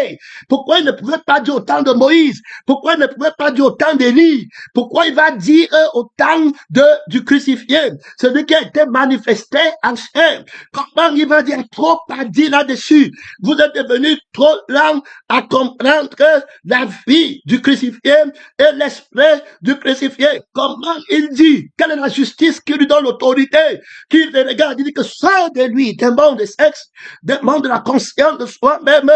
Pourquoi il ne pouvait pas dire au temps de Moïse? Pourquoi il ne pouvait pas dire au temps d'Élie? Pourquoi il va dire au temps du crucifié? Celui qui a été manifesté en chair. Comment il va dire trop à dire là-dessus? Vous êtes devenus trop lents à comprendre la vie du crucifié et l'esprit du crucifié. Comment il dit? Quelle est la justice qui lui donne l'autorité? Qui le regarde, il dit que sort de lui des mondes de sexe, des mondes de la conscience de soi-même,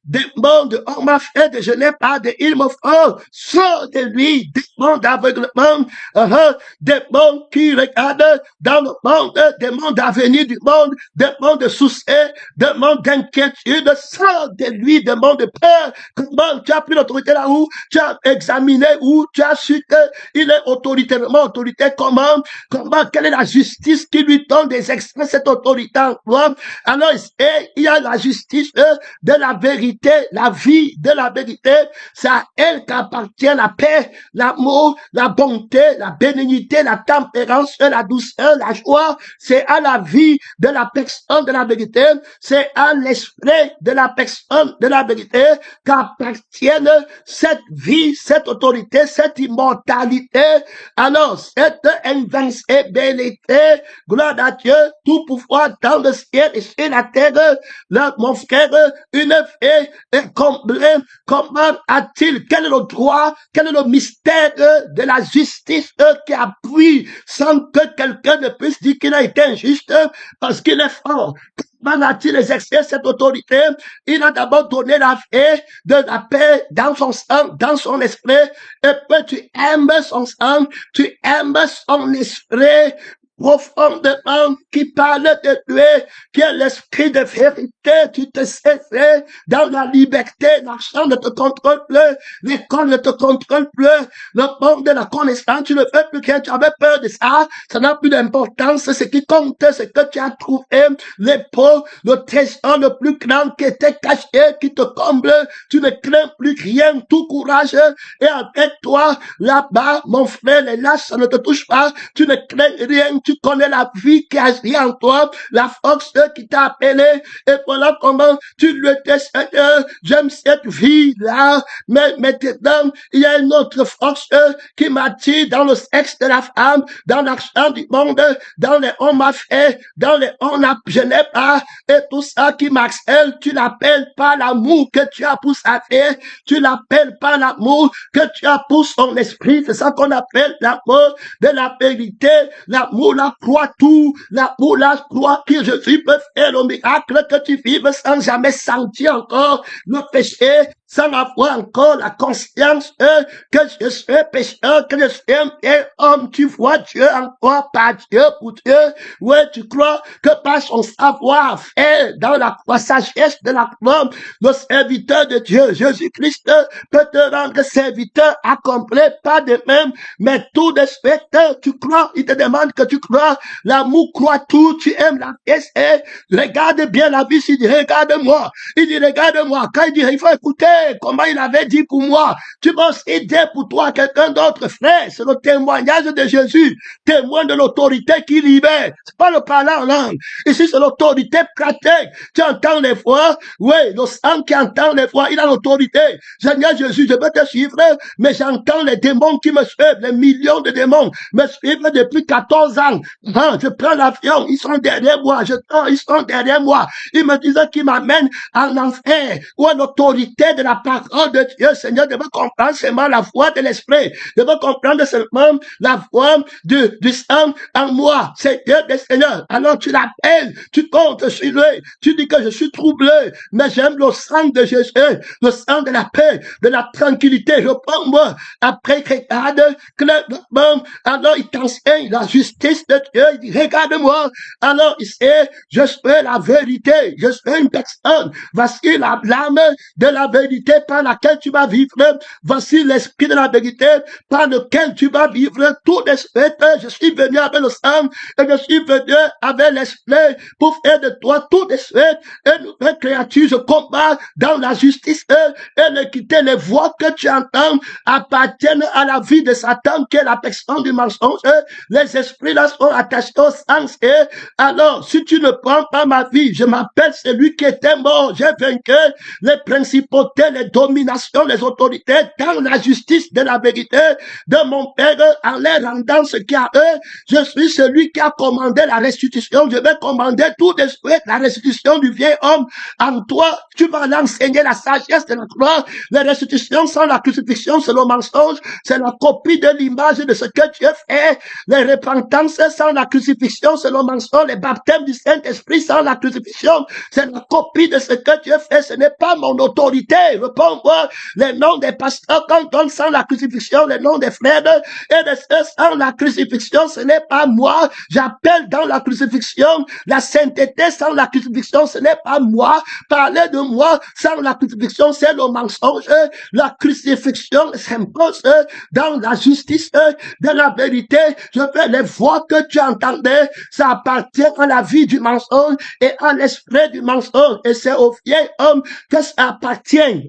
des mondes de on m'a fait de je n'ai pas de il me faut, sort de lui des mondes d'aveuglement, des mondes qui regardent dans le monde, des mondes d'avenir du monde, des mondes de soucis, des mondes d'inquiétude, sort de lui des mondes de peur. Comment tu as pris l'autorité là où tu as examiné, où tu as su qu'il est autoritairement autorité, comment, quelle est la justice qui lui donne des extraits, cette autorité en toi. Alors, il y a la justice de la vérité, la vie de la vérité. C'est à elle qu'appartient la paix, l'amour, la bonté, la bénignité, la tempérance, la douceur, la joie. C'est à la vie de la personne de la vérité. C'est à l'esprit de la personne de la vérité qu'appartiennent cette vie, cette autorité, cette immortalité. Alors, cette invincibilité, gloire à Dieu, tout pouvoir dans le ciel et sur la terre. Là, mon frère, une fée est comblée. Comment a-t-il, quel est le droit, quel est le mystère de la justice qui appuie sans que quelqu'un ne puisse dire qu'il a été injuste parce qu'il est fort? Comment a-t-il exercé cette autorité? Il a d'abord donné la paix, de la paix dans son sang, dans son esprit. Et puis tu aimes son sang, tu aimes son esprit. profondément, qui parle de Dieu, qui est l'esprit de vérité, tu te saisis dans la liberté, l'argent ne te contrôle plus, l'école ne te contrôle plus, le monde de la connaissance, tu ne fais plus rien, tu avais peur de ça, ça n'a plus d'importance, ce qui compte, c'est que tu as trouvé l'épaule, le trésor le plus grand qui était caché, qui te comble, tu ne crains plus rien, tout courage est avec toi, là-bas, mon frère, les lâches, ça ne te touche pas, tu ne crains rien, tu connais la vie qui agit en toi, la force qui t'a appelé, et voilà comment tu lui dis, Seigneur, j'aime cette vie-là, mais maintenant, il y a une autre force qui m'attire dans le sexe de la femme, dans l'argent du monde, dans les hommes à fait, dans les on a, je n'ai pas, et tout ça qui m'accèle, tu l'appelles pas l'amour que tu as pour sa vie, tu l'appelles pas l'amour que tu as pour son esprit, c'est ça qu'on appelle l'amour de la vérité, l'amour la croit tout, l'amour la croit que Jésus peut faire le miracle que tu vives sans jamais sentir encore le péché, sans avoir encore la conscience que je suis pécheur, que je suis un vieil homme, tu vois Dieu en toi, par Dieu, pour Dieu, ouais, tu crois que par son savoir-faire, dans la sagesse de la croix, le serviteur de Dieu, Jésus-Christ, peut te rendre serviteur accompli, pas de même, mais tout de suite, tu crois, il te demande que tu crois, l'amour croit tout, tu aimes la pièce, regarde bien la vie, il dit, regarde-moi, il dit, regarde-moi, quand il dit, il faut écouter, comment il avait dit pour moi, tu vas aider pour toi quelqu'un d'autre, frère, c'est le témoignage de Jésus, témoin de l'autorité qui libère, c'est pas le parler en langue, ici c'est l'autorité pratique, tu entends les voix, oui, le sang qui entend les voix, il a l'autorité, Seigneur Jésus, je peux te suivre, mais j'entends les démons qui me suivent, les millions de démons me suivent depuis 14 ans, je prends l'avion, ils sont derrière moi, ils sont derrière moi, ils me disent qu'ils m'amènent en enfer, ou à l'autorité de la parole de Dieu, Seigneur, je veux comprendre seulement la voix de l'esprit, je veux comprendre seulement la voix du sang en moi, c'est Dieu des Seigneurs, alors tu l'appelles, tu comptes sur lui, tu dis que je suis troublé, mais j'aime le sang de Jésus, le sang de la paix, de la tranquillité, je prends moi, après regarde, alors il t'enseigne la justice de Dieu, il dit regarde-moi, alors il sait, je suis la vérité, je suis une personne, voici la blâme de la vérité par laquelle tu vas vivre, voici l'esprit de la vérité par lequel tu vas vivre, tout l'esprit, je suis venu avec le sang, et je suis venu avec l'esprit pour faire de toi tout l'esprit, une nouvelle créature, je combats dans la justice et l'équité, les voix que tu entends appartiennent à la vie de Satan qui est la personne du mensonge, les esprits là sont attachés au sens, et alors si tu ne prends pas ma vie, je m'appelle celui qui était mort, j'ai vaincu les principautés, les dominations, les autorités dans la justice de la vérité de mon Père en les rendant ce qu'il y a eux, je suis celui qui a commandé la restitution, je vais commander tout de suite la restitution du vieil homme en toi, tu vas l'enseigner la sagesse de la croix, les restitutions sans la crucifixion, c'est le mensonge, c'est la copie de l'image de ce que Dieu fait, les repentances sans la crucifixion, c'est le mensonge, les baptêmes du Saint-Esprit sans la crucifixion, c'est la copie de ce que Dieu fait, ce n'est pas mon autorité, réponds-moi, les noms des pasteurs qu'on donne sans la crucifixion, les noms des frères et des sœurs sans la crucifixion, ce n'est pas moi, j'appelle dans la crucifixion, la sainteté sans la crucifixion, ce n'est pas moi, parler de moi sans la crucifixion, c'est le mensonge, la crucifixion s'impose dans la justice de la vérité, je fais les voix que tu entendais, ça appartient à la vie du mensonge et à l'esprit du mensonge, et c'est au vieil homme que ça appartient.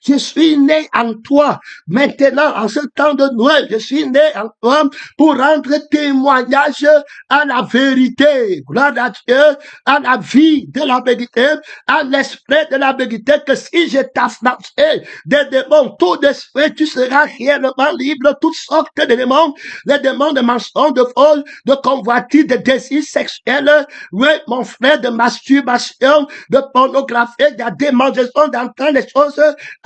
Je suis né en toi. Maintenant, en ce temps de Noël, je suis né en toi pour rendre témoignage à la vérité. Gloire à Dieu, à la vie de la vérité, à l'esprit de la vérité, que si je t'affranchis des démons, tout d'esprit, tu seras réellement libre, toutes sortes de démons, les démons de mensonge, de vol, de convoitise, de désir sexuel, oui, mon frère, de masturbation, de pornographie, de démangeaison, d'entendre les choses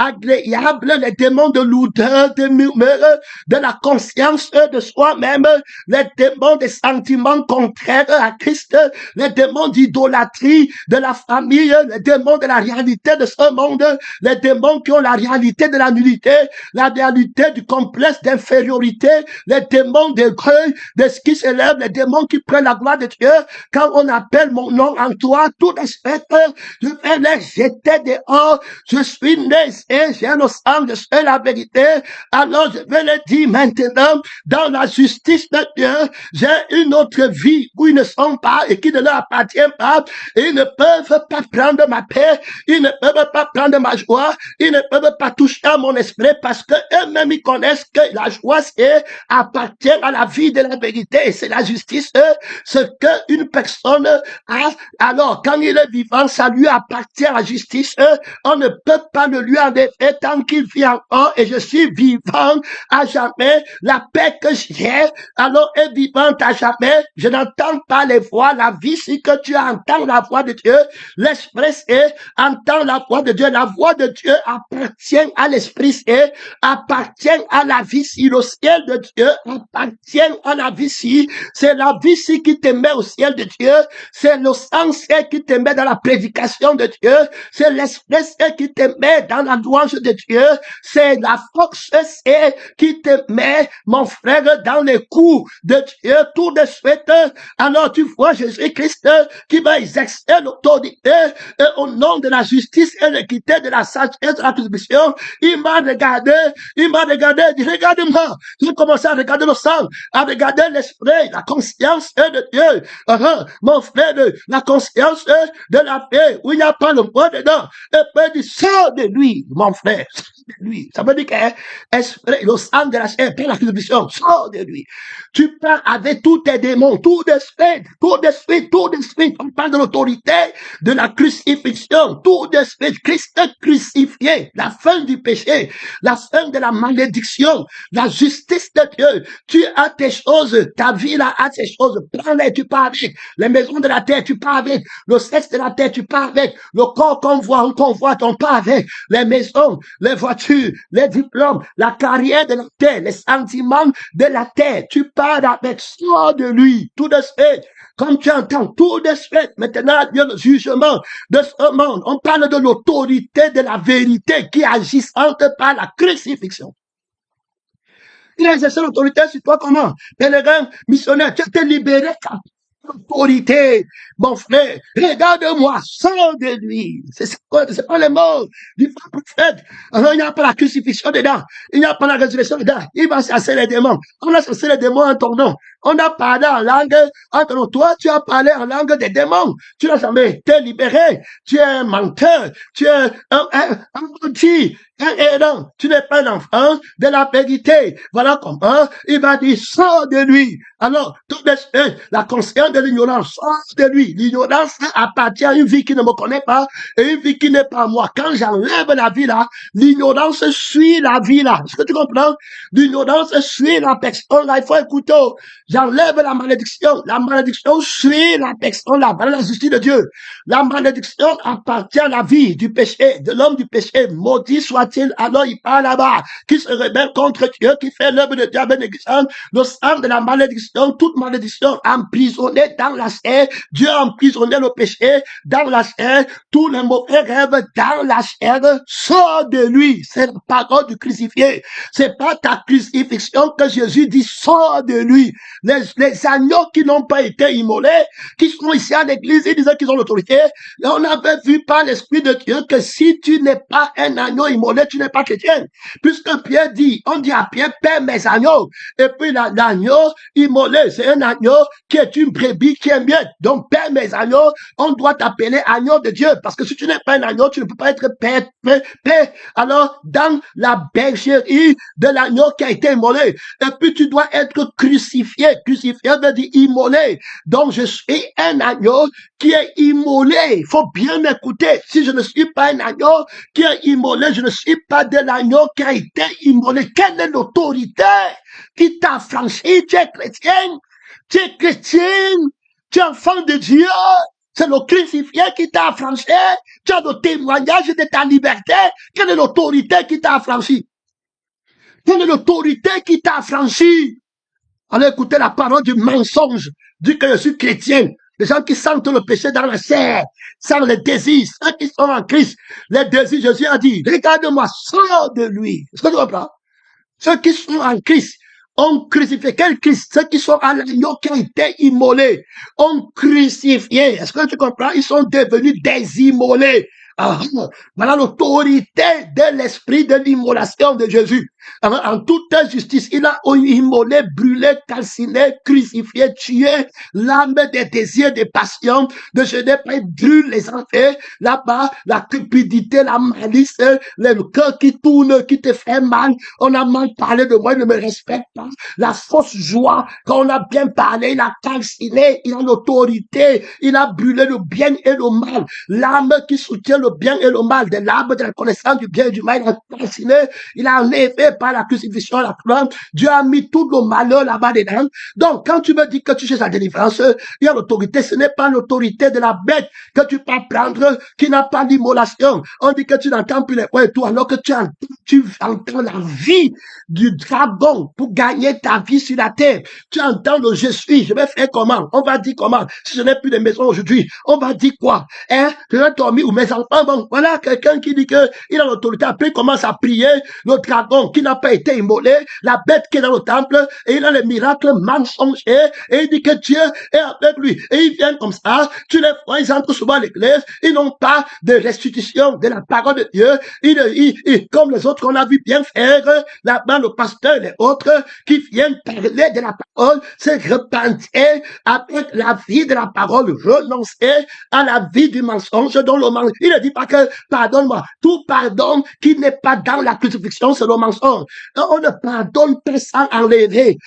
agréables, les démons de l'odeur, de murmure, de la conscience de soi-même, les démons des sentiments contraires à Christ, les démons d'idolâtrie, de la famille, les démons de la réalité de ce monde, les démons qui ont la réalité de la nullité, la réalité du complexe d'infériorité, les démons d'orgueil, de ce qui s'élève, les démons qui prennent la gloire de Dieu. Quand on appelle mon nom en toi, tout espèce, je vais les jeter dehors. Je suis né et j'ai un sang, je sais la vérité. Alors je vais le dire maintenant, dans la justice de Dieu, j'ai une autre vie où ils ne sont pas et qui ne leur appartient pas. Ils ne peuvent pas prendre ma paix, ils ne peuvent pas prendre ma joie, ils ne peuvent pas toucher à mon esprit parce que eux-mêmes ils connaissent que la joie c'est appartient à la vie de la vérité et c'est la justice. Ce qu'une personne a, alors quand il est vivant, ça lui appartient à la justice. On ne peut pas le lui enlever tant qu'il vit encore et je suis vivant à jamais. La paix que j'ai, alors est vivante à jamais. Je n'entends pas les voix. La vie, c'est que tu entends la voix de Dieu. L'Esprit est entend la voix de Dieu. La voix de Dieu appartient à l'Esprit et appartient à la vie. Si le ciel de Dieu appartient à la vie, si c'est la vie si qui te met au ciel de Dieu, c'est le sang qui te met dans la prédication de Dieu, c'est l'Esprit qui te met dans la louange de Dieu, c'est la force qui te met, mon frère, dans les coups de Dieu tout de suite. Alors tu vois Jésus-Christ qui va exercer l'autorité au nom de la justice et l'équité, de la sagesse, de la crucifixion. Il m'a regardé, il dit, regarde-moi. J'ai commencé à regarder le sang, à regarder l'esprit, la conscience de Dieu. Mon frère, la conscience de la paix, où il n'y a pas le moi dedans. Et puis il dit, sors de lui, mon frère, sors de lui. Ça veut dire que le sang de la chair, pas la crucifixion, sors de lui. Tu pars avec tous tes démons, tout de suite, tout de suite, tout de suite. On parle de l'autorité de la crucifixion, tout de suite. Christ crucifié, la fin du péché, la fin de la malédiction, la justice de Dieu. Tu as tes choses, ta vie là a tes choses. Prends-les, tu pars avec. Les maisons de la terre, tu pars avec. Le sexe de la terre, tu pars avec. Le corps qu'on voit, on part avec. Les maisons, les voitures, les diplômes, la carrière de la terre, les sentiments de la terre. Tu pars avec. Sors de lui, tout de suite. Comme tu entends, tout de suite, maintenant, Dieu, le jugement de ce monde. On parle de l'autorité de la vérité qui agissante par la crucifixion. Il a exercé l'autorité sur toi comment? Pèlerin, missionnaire, tu as été libéré par l'autorité. Mon frère, regarde-moi, sors de lui. C'est pas les mots du prophète. Alors, il n'y a pas la crucifixion dedans. Il n'y a pas la résurrection dedans. Il va chasser les démons. On a chassé les démons en ton nom. On a parlé en langue, entre toi, tu as parlé en langue des démons. Tu n'as jamais été libéré. Tu es un menteur. Tu es un menti. Un errant. Tu n'es pas un enfant de la vérité. Voilà comment il va dire, sors de lui. Alors, tout de suite, la conscience de l'ignorance, sors de lui. L'ignorance appartient à une vie qui ne me connaît pas et une vie qui n'est pas moi. Quand j'enlève la vie là, l'ignorance suit la vie là. Est-ce que tu comprends? L'ignorance suit la personne là. Il faut écouter. J'enlève la malédiction. La malédiction suit la personne là. Voilà la justice de Dieu. La malédiction appartient à la vie du péché, de l'homme du péché. Maudit soit-il. Alors il parle là-bas. Qui se rebelle contre Dieu, qui fait l'œuvre de diable négligent. Le sang de la malédiction, toute malédiction emprisonnée dans la chair. Dieu a emprisonné le péché dans la chair. Tous les mauvais rêves dans la chair. Sors de lui. C'est la parole du crucifié. C'est pas ta crucifixion que Jésus dit, sors de lui. Les agneaux qui n'ont pas été immolés, qui sont ici à l'église, ils disaient qu'ils ont l'autorité. Et on avait vu par l'Esprit de Dieu que si tu n'es pas un agneau immolé, tu n'es pas chrétien. Puisque Pierre dit, on dit à Pierre, paie mes agneaux. Et puis l'agneau immolé, c'est un agneau qui est une brebis qui est miette. Donc paie mes agneaux, on doit t'appeler agneau de Dieu. Parce que si tu n'es pas un agneau, tu ne peux pas être paix. Alors, dans la bergerie de l'agneau qui a été immolé, et puis tu dois être crucifié. Crucifié veut dire immolé. Donc, je suis un agneau qui est immolé. Il faut bien m'écouter. Si je ne suis pas un agneau qui est immolé, je ne suis pas de l'agneau qui a été immolé. Quelle est l'autorité qui t'a franchi? Tu es chrétien. Tu es chrétien. Tu es enfant de Dieu. C'est le crucifié qui t'a affranchi. Tu as le témoignage de ta liberté. Quelle est l'autorité qui t'a affranchi? Quelle est l'autorité qui t'a affranchi? Allez écouter la parole du mensonge. Dis que je suis chrétien. Les gens qui sentent le péché dans la chair, sentent les désirs, ceux qui sont en Christ, les désirs, Jésus a dit, regarde-moi, sors de lui. Est-ce que tu comprends? Ceux qui sont en Christ ont crucifié. Quel Christ? Ceux qui sont à l'agneau qui ont été immolés, ont crucifié. Est-ce que tu comprends? Ils sont devenus des immolés. Voilà l'autorité de l'esprit de l'immolation de Jésus. En toute justice, il a immolé, brûlé, calciné, crucifié, tué l'âme des désirs, des passions, de jeûner, il brûle les enfers, là-bas, la cupidité, la malice, le cœur qui tourne, qui te fait mal, on a mal parlé de moi, il ne me respecte pas, la fausse joie, quand on a bien parlé, il a calciné, il a l'autorité, il a brûlé le bien et le mal, l'âme qui soutient le bien et le mal, de l'arbre de la connaissance du bien et du mal, il a calciné, il a enlevé par la crucifixion, la croix, Dieu a mis tout le malheur là-bas dedans. Donc, quand tu me dis que tu cherches la délivrance, il y a l'autorité, ce n'est pas l'autorité de la bête que tu peux prendre, qui n'a pas d'immolation. On dit que tu n'entends plus les points et tout, alors que tu entends la vie du dragon pour gagner ta vie sur la terre. Tu entends le je suis, je vais faire comment? On va dire comment? Si je n'ai plus de maison aujourd'hui, on va dire quoi? Je vais dormir où mes enfants? Bon, voilà quelqu'un qui dit que il a l'autorité. Après, il commence à prier le dragon qui n'a pas été immolé, la bête qui est dans le temple, et il a les miracles mensongers, et il dit que Dieu est avec lui. Et ils viennent comme ça, tu les vois, ils entrent souvent à l'église, ils n'ont pas de restitution de la parole de Dieu, comme les autres qu'on a vu bien faire, là-bas, le pasteur et les autres, qui viennent parler de la parole, se repentir avec la vie de la parole, renoncer à la vie du mensonge, dont le mensonge. Il ne dit pas que, pardonne-moi, tout pardon qui n'est pas dans la crucifixion, c'est le mensonge. On ne pardonne pas sans enlever.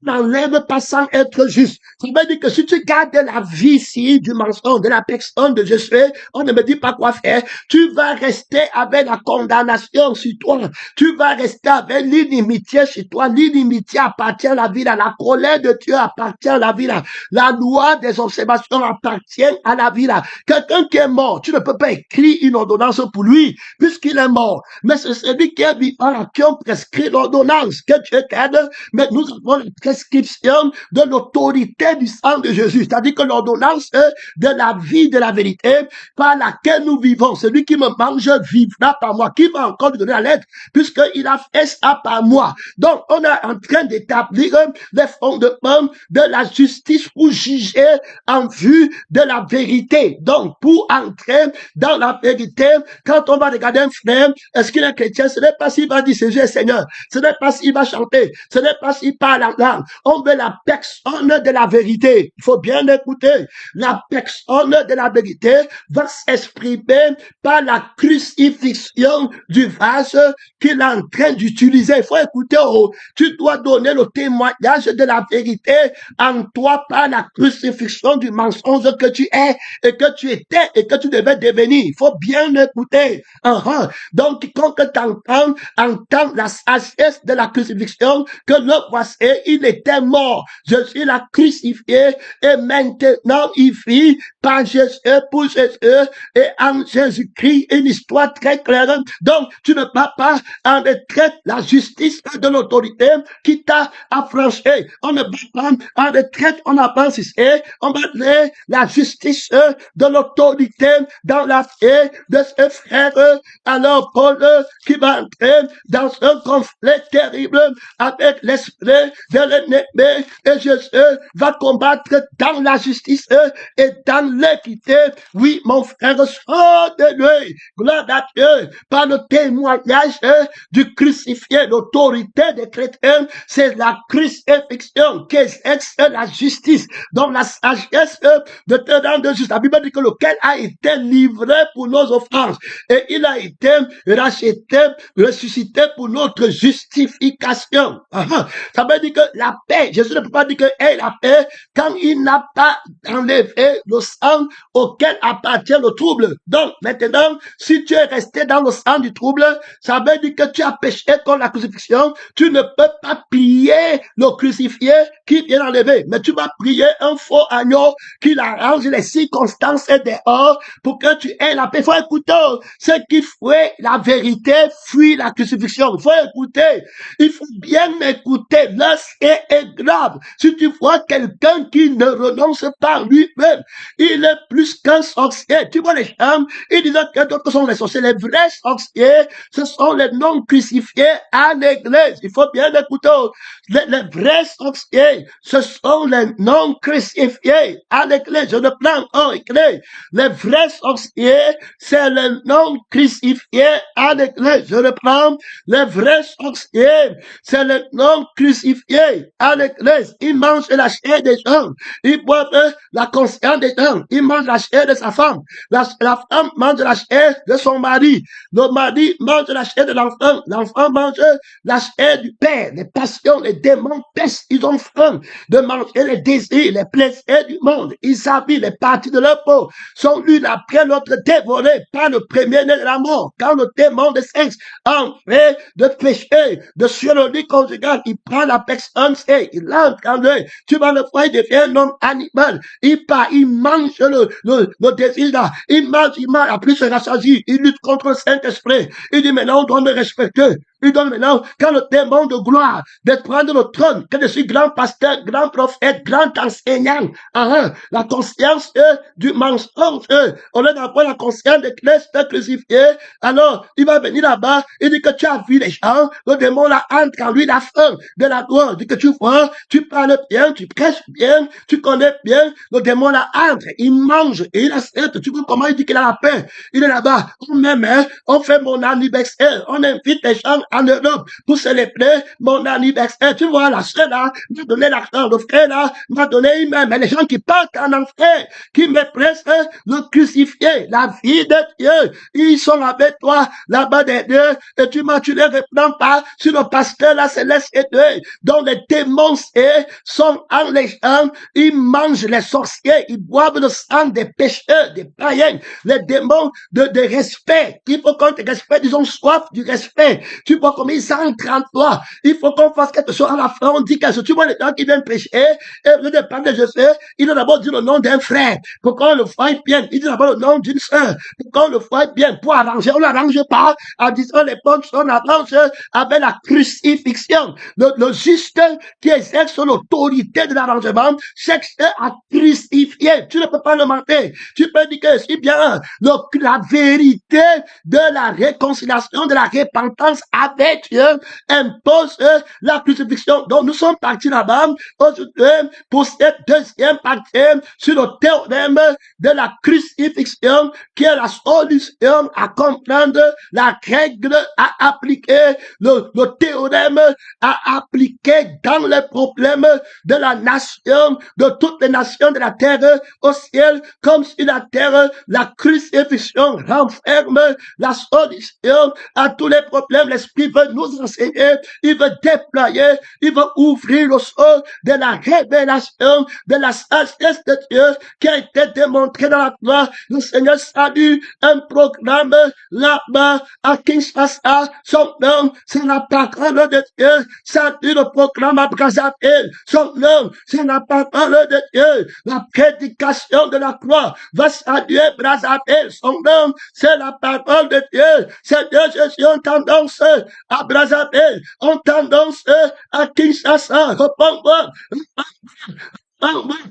N'enlève pas sans être juste. Ça veut dire que si tu gardes la vie ici du mensonge, de la personne de Jésus, on ne me dit pas quoi faire. Tu vas rester avec la condamnation sur toi. Tu vas rester avec l'inimitié sur toi. L'inimitié appartient à la vie là. La colère de Dieu appartient à la vie là. La loi des observations appartient à la vie là. Quelqu'un qui est mort, tu ne peux pas écrire une ordonnance pour lui, puisqu'il est mort. Mais c'est celui qui est vivant là, qui ont prescrit l'ordonnance que Dieu garde. Mais nous avons la prescription de l'autorité du sang de Jésus. C'est-à-dire que l'ordonnance de la vie, de la vérité, par laquelle nous vivons. Celui qui me mange vivra par moi. Qui va encore lui donner la lettre, puisqu'il a fait ça par moi. Donc, on est en train d'établir les fondements de la justice pour juger en vue de la vérité. Donc, pour entrer dans la vérité, quand on va regarder un frère, est-ce qu'il est chrétien? Ce n'est pas s'il va dire Jésus est Seigneur. Ce n'est pas s'il va chanter. Ce n'est pas s'il parle en langue. On veut la personne de la vérité. Il faut bien écouter. La personne de la vérité va s'exprimer par la crucifixion du vase qu'il est en train d'utiliser. Il faut écouter. Oh, tu dois donner le témoignage de la vérité en toi par la crucifixion du mensonge que tu es et que tu étais et que tu devais devenir. Il faut bien écouter. Donc, quiconque entend la sagesse de la crucifixion, que le voici, il était mort. Jésus l'a crucifié et maintenant il vit par Jésus, pour Jésus et en Jésus-Christ. Une histoire très claire. Donc, tu ne vas pas en retraite la justice de l'autorité qui t'a affranchi. On ne va pas en retraite, on avance ici. On va donner la justice de l'autorité dans la foi de ce frère. Alors, Paul qui va entrer dans un conflit terrible avec l'esprit de l'ennemi, et Jésus va combattre dans la justice et dans l'équité. Oui, mon frère, sors de lui. Gloire à Dieu. Par le témoignage du crucifié, l'autorité des chrétiens, c'est la crucifixion qui exerce la justice. Donc la sagesse de te rendre juste. La Bible dit que lequel a été livré pour nos offenses et il a été racheté, ressuscité pour notre justification. Ça veut dire que la paix, Jésus ne peut pas dire que hey, la paix, quand il n'a pas enlevé le sang auquel appartient le trouble. Donc, maintenant, si tu es resté dans le sang du trouble, ça veut dire que tu as péché contre la crucifixion. Tu ne peux pas prier le crucifié qui vient enlever, mais tu vas prier un faux agneau qui arrange les circonstances dehors pour que tu aies la paix. Il faut écouter. Ce qui fait la vérité fuit la crucifixion. Il faut écouter. Il faut bien écouter. Lorsqu'il est grave, si tu vois quelqu'un qui ne renonce pas lui-même, il est plus qu'un sorcier. Tu vois les gens, ils disent que d'autres sont les sorciers. Les vrais sorciers, ce sont les non crucifiés à l'église. Il faut bien écouter. Les vrais sorciers, ce sont les non crucifiés à l'église. Je ne prends en église. Les vrais sorciers, c'est les non crucifiés à l'église. Je reprends. Les vrais sorciers, c'est les non crucifiés à l'église. Ils mangent la chair des gens. Ils boivent la conscience des gens. Ils mangent la chair de sa femme. La femme mange la chair de son mari. Le mari mange la chair de l'enfant. L'enfant mange la chair du père. Les passions, les démons pèsent. Ils ont faim de manger les désirs, les plaisirs du monde. Ils s'habillent, les parties de leur peau sont l'une après l'autre dévorées par le premier-né de la mort. Quand le démon de sexe en fait de péché, de sodomie conjugale, il prend la personne et il entre en lui. Tu vas le voir, il devient un homme animal. Il part, il mange le désir là. Il mange, après se rassasier. Il lutte contre le Saint-Esprit. Il dit maintenant on doit me respecter. Il donne maintenant, quand le démon de gloire, de prendre le trône, que je suis grand pasteur, grand prophète, grand enseignant, la conscience du mensonge, on est d'avoir la conscience de Christ crucifié, alors il va venir là-bas, il dit que tu as vu les gens, le démon là entre en lui la fin de la gloire, il dit que tu vois, tu parles bien, tu prêches bien, tu connais bien, le démon là entre, il mange, et il accepte, tu vois comment il dit qu'il a la paix, il est là-bas, on m'aime, on fait mon anniversaire, on invite les gens en Europe pour célébrer mon anniversaire. Tu vois, la sœur là m'a donné l'argent, le frère là m'a donné une main. Mais les gens qui partent en enfer, qui méprisent le crucifié, la vie de Dieu, ils sont avec toi là-bas des dieux et tu les reprends pas sur le pasteur là se laisse aider. Donc les démons sont en les gens, ils mangent les sorciers, ils boivent le sang des pécheurs, des païens, les démons de respect. Il faut qu'on te respecte, ils ont soif du respect. Tu vois comment ils entrent en toi. Il faut qu'on fasse quelque chose à la fin. On dit que tu vois les gens qui viennent prêcher, et le départ de Jésus, il a d'abord dit le nom d'un frère, pour qu'on le voie bien. Il dit d'abord le nom d'une sœur, pour qu'on le voie bien, pour arranger. On n'arrange pas en disant les bonnes choses, on arrange avec la crucifixion. Le juste qui exerce l'autorité de l'arrangement, cherche à crucifier. Tu ne peux pas le mentir. Tu peux dire que c'est bien la vérité de la réconciliation, de la repentance avec Dieu impose la crucifixion. Donc nous sommes partis là-bas aujourd'hui pour cette deuxième partie sur le théorème de la crucifixion qui est la solution à comprendre, la règle à appliquer, le théorème à appliquer dans les problèmes de la nation, de toutes les nations de la terre au ciel comme sur la terre. La crucifixion renferme la solution à tous les problèmes. L'Esprit veut nous enseigner, il veut déployer, il veut ouvrir le sol de la révélation, de la sagesse de Dieu qui a été démontrée dans la croix. Le Seigneur salue un programme là-bas à Kinshasa. Son nom, c'est la parole de Dieu. Salue le programme à Brazzaville. Son nom, c'est la parole de Dieu. La prédication de la croix va saluer Brazzaville. Son nom, c'est la parole de Dieu. Seigneur Jésus, on tendance à Brazzaville, on tendance à Kinshasa. Réponds-moi.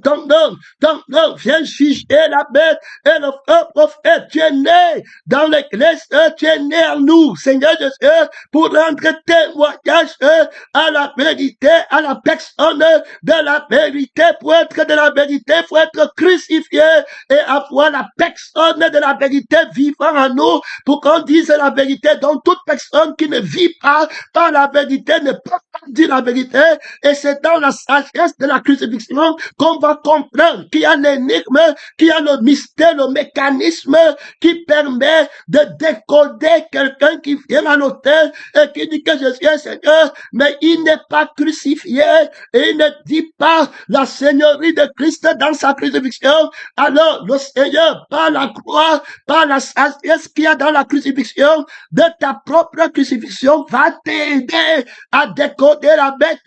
Ton nom, viens juger la bête et le faux prophète. Tu es né dans l'église, tu es né en nous, Seigneur Jésus, pour rendre témoignage à la vérité, à la personne de la vérité. Pour être de la vérité, il faut être crucifié et avoir la personne de la vérité vivant en nous pour qu'on dise la vérité. Donc toute personne qui ne vit pas par la vérité ne peut pas dit la vérité, et c'est dans la sagesse de la crucifixion qu'on va comprendre qu'il y a l'énigme, qu'il y a le mystère, le mécanisme qui permet de décoder quelqu'un qui vient à l'autel et qui dit que je suis un Seigneur, mais il n'est pas crucifié et il ne dit pas la seigneurie de Christ dans sa crucifixion. Alors le Seigneur, par la croix, par la sagesse qu'il y a dans la crucifixion, de ta propre crucifixion, va t'aider à décoder la bête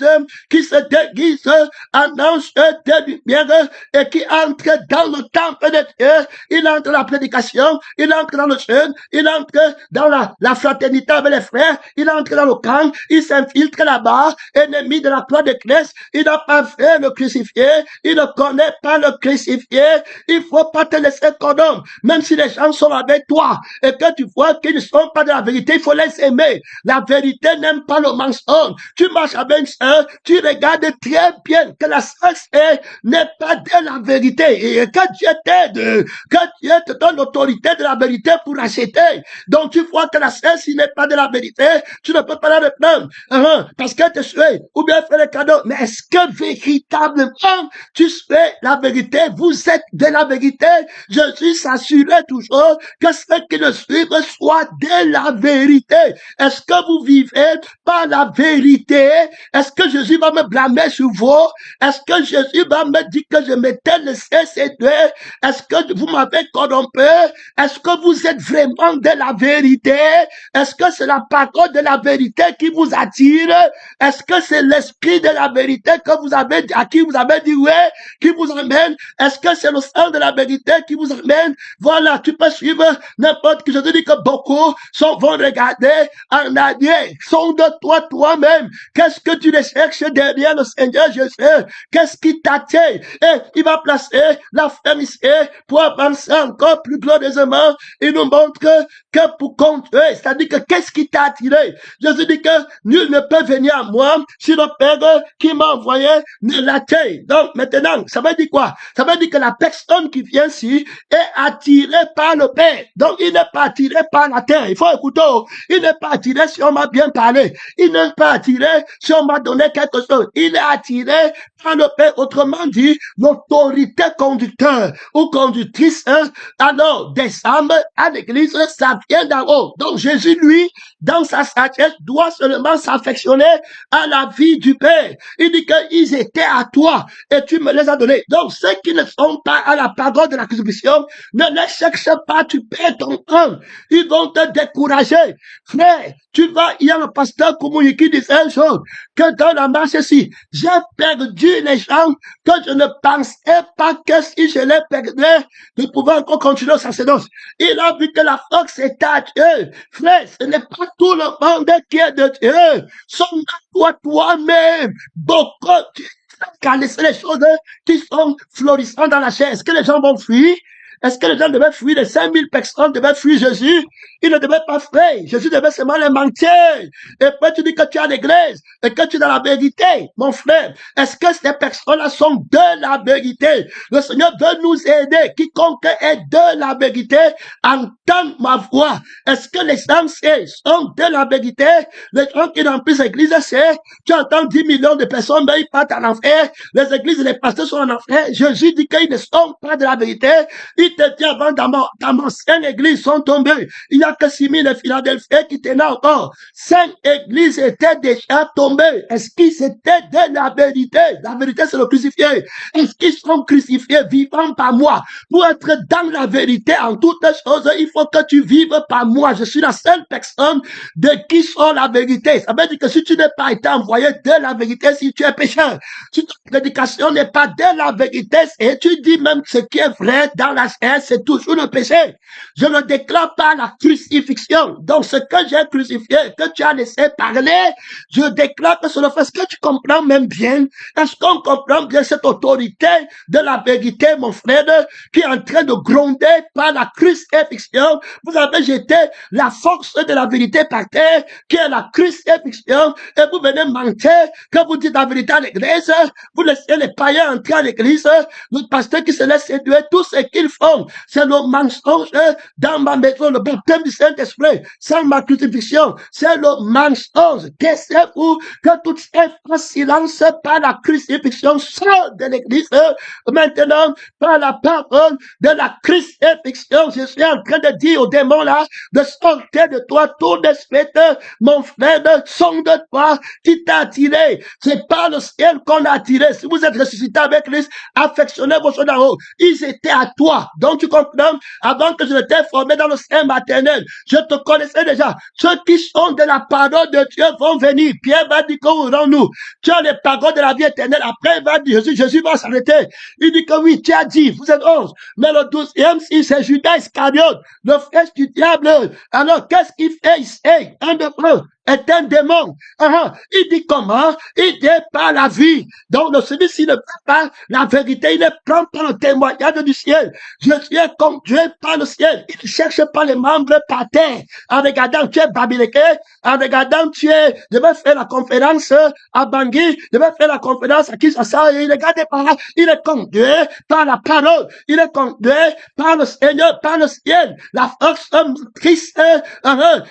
qui se déguise en ange de lumière et qui entre dans le temple de Dieu. Il entre dans la prédication, il entre dans le jeûne, il entre dans la fraternité avec les frères, il entre dans le camp, il s'infiltre là-bas, ennemi de la croix de Christ. Il n'a pas fait le crucifié, il ne connaît pas le crucifié. Il faut pas te laisser corrompre, même si les gens sont avec toi et que tu vois qu'ils ne sont pas de la vérité, il faut les aimer. La vérité n'aime pas le mensonge. Tu marches avec une sœur, tu regardes très bien que la sœur n'est pas de la vérité et que Dieu t'aide, que Dieu te donne l'autorité de la vérité pour acheter. Donc tu vois que la sœur, s'il n'est pas de la vérité, tu ne peux pas la reprendre parce que tu sais, ou bien faire le cadeau. Mais est-ce que véritablement tu sais la vérité? Vous êtes de la vérité? Jésus s'assurait toujours que ceux qui le suivent soient de la vérité. Est-ce que vous vivez par la vérité? Est-ce que Jésus va me blâmer sur vous? Est-ce que Jésus va me dire que je m'étais laissé séduire? Est-ce que vous m'avez corrompu? Est-ce que vous êtes vraiment de la vérité? Est-ce que c'est la parole de la vérité qui vous attire? Est-ce que c'est l'esprit de la vérité que vous avez, à qui vous avez dit oui, qui vous amène? Est-ce que c'est le sang de la vérité qui vous amène? Voilà, tu peux suivre n'importe qui. Je te dis que beaucoup vont regarder en arrière. Sonde-toi toi-même. Qu'est-ce que tu recherches derrière le Seigneur Jésus? Qu'est-ce qui t'attire? Et il va placer la ferme ici pour avancer encore plus glorieusement. Il nous montre que pour continuer, c'est-à-dire que qu'est-ce qui t'a attiré? Jésus dit que nul ne peut venir à moi si le Père qui m'a envoyé ne l'attire. Donc maintenant, ça veut dire quoi? Ça veut dire que la personne qui vient ici est attirée par le Père. Donc il n'est pas attiré par la terre. Il faut écouter. Il n'est pas attiré si on m'a bien parlé. Il n'est pas attiré si on m'a donné quelque chose. Il est attiré par le Père. Autrement dit, l'autorité conducteur ou conductrice, alors des âmes à l'église, ça vient d'en haut. Donc Jésus, lui, dans sa sagesse, doit seulement s'affectionner à la vie du Père. Il dit qu'ils étaient à toi et tu me les as donnés. Donc ceux qui ne sont pas à la parole de la crucifixion, ne les cherche pas, tu perds ton temps. Ils vont te décourager. Frère, tu vas, il y a le pasteur Koumouni qui disait une chose, que dans la marche ici, j'ai perdu les gens que je ne pensais pas que si je les perdais, de pouvoir encore continuer au sacerdoce. Il a vu que la force est à Dieu. Frère, ce n'est pas tout le monde qui est de Dieu. Sonde-toi toi-même. Beaucoup, qu'à laisser les choses qui sont florissantes dans la chair. Est-ce que les gens vont fuir? Est-ce que les gens devaient fuir? Les 5000 personnes devaient fuir Jésus? Ils ne devaient pas fuir. Jésus devait seulement les mentir. Et puis tu dis que tu es à l'église et que tu es dans la vérité. Mon frère, est-ce que ces personnes-là sont de la vérité? Le Seigneur veut nous aider. Quiconque est de la vérité, entend ma voix. Est-ce que les gens sont de la vérité? Les gens qui remplissent l'église, c'est, tu entends 10 millions de personnes, mais ils partent en enfer. Les églises et les pasteurs sont en enfer. Jésus dit qu'ils ne sont pas de la vérité. Il te dit avant dans mon ancienne église sont tombés. Il n'y a que 6000 de Philadelphie qui tenaient encore. 5 églises étaient déjà tombées. Est-ce qu'ils étaient de la vérité? La vérité, c'est le crucifié. Est-ce qu'ils sont crucifiés vivant par moi? Pour être dans la vérité en toutes choses, il faut que tu vives par moi. Je suis la seule personne de qui sont la vérité. Ça veut dire que si tu n'es pas été envoyé de la vérité, si tu es pécheur, si ta prédication n'est pas de la vérité, et tu dis même ce qui est vrai dans la chair, c'est toujours le péché. Je le déclare par la crucifixion. Donc ce que j'ai crucifié, que tu as laissé parler, je déclare que c'est le fait. Est-ce que tu comprends même bien? Est-ce qu'on comprend bien cette autorité de la vérité, mon frère, qui est en train de gronder par la crucifixion? Vous avez jeté la force de la vérité par terre, qui est la crucifixion, et vous venez mentir, que vous dites la vérité à l'église, vous laissez les païens entrer à l'église, le pasteur qui se laisse séduire, tout ce qu'il faut mensonge. C'est le mensonge dans ma maison, le baptême du Saint-Esprit, sans ma crucifixion. C'est le mensonge. Qu'est-ce que tout est en silence par la crucifixion seule de l'Église. Maintenant, par la parole de la crucifixion, je suis en train de dire aux démons là, de sortir de toi tout esprit, mon frère, sonde-toi, qui t'a attiré. C'est pas le ciel qu'on a attiré. Si vous êtes ressuscité avec Christ, affectionnez vos choses d'en haut. Ils étaient à toi. Donc tu comprends, avant que je ne t'ai formé dans le sein maternel, je te connaissais déjà. Ceux qui sont de la parole de Dieu vont venir. Pierre va dire que dans nous, tu as les paroles de la vie éternelle. Après, il va dire, Jésus va s'arrêter. Il dit que oui, tu as dit, vous êtes 11. Mais le 12e, si c'est Judas Iscariote, le frère du diable. Alors, qu'est-ce qu'il fait ici? Un de eux est un démon. Il dit comment? Il dit par la vie. Donc, celui-ci ne prend pas la vérité, il ne prend pas le témoignage du ciel. Je suis conduit par le ciel. Il ne cherche pas les membres par terre. Avec Adam, tu es Babiléké. Avec Adam, tu es, je vais faire la conférence à Bangui, je vais faire la conférence à Kinshasa. Il est gardé par là. Il est conduit par la parole. Il est conduit par le Seigneur, par le ciel. La force Christ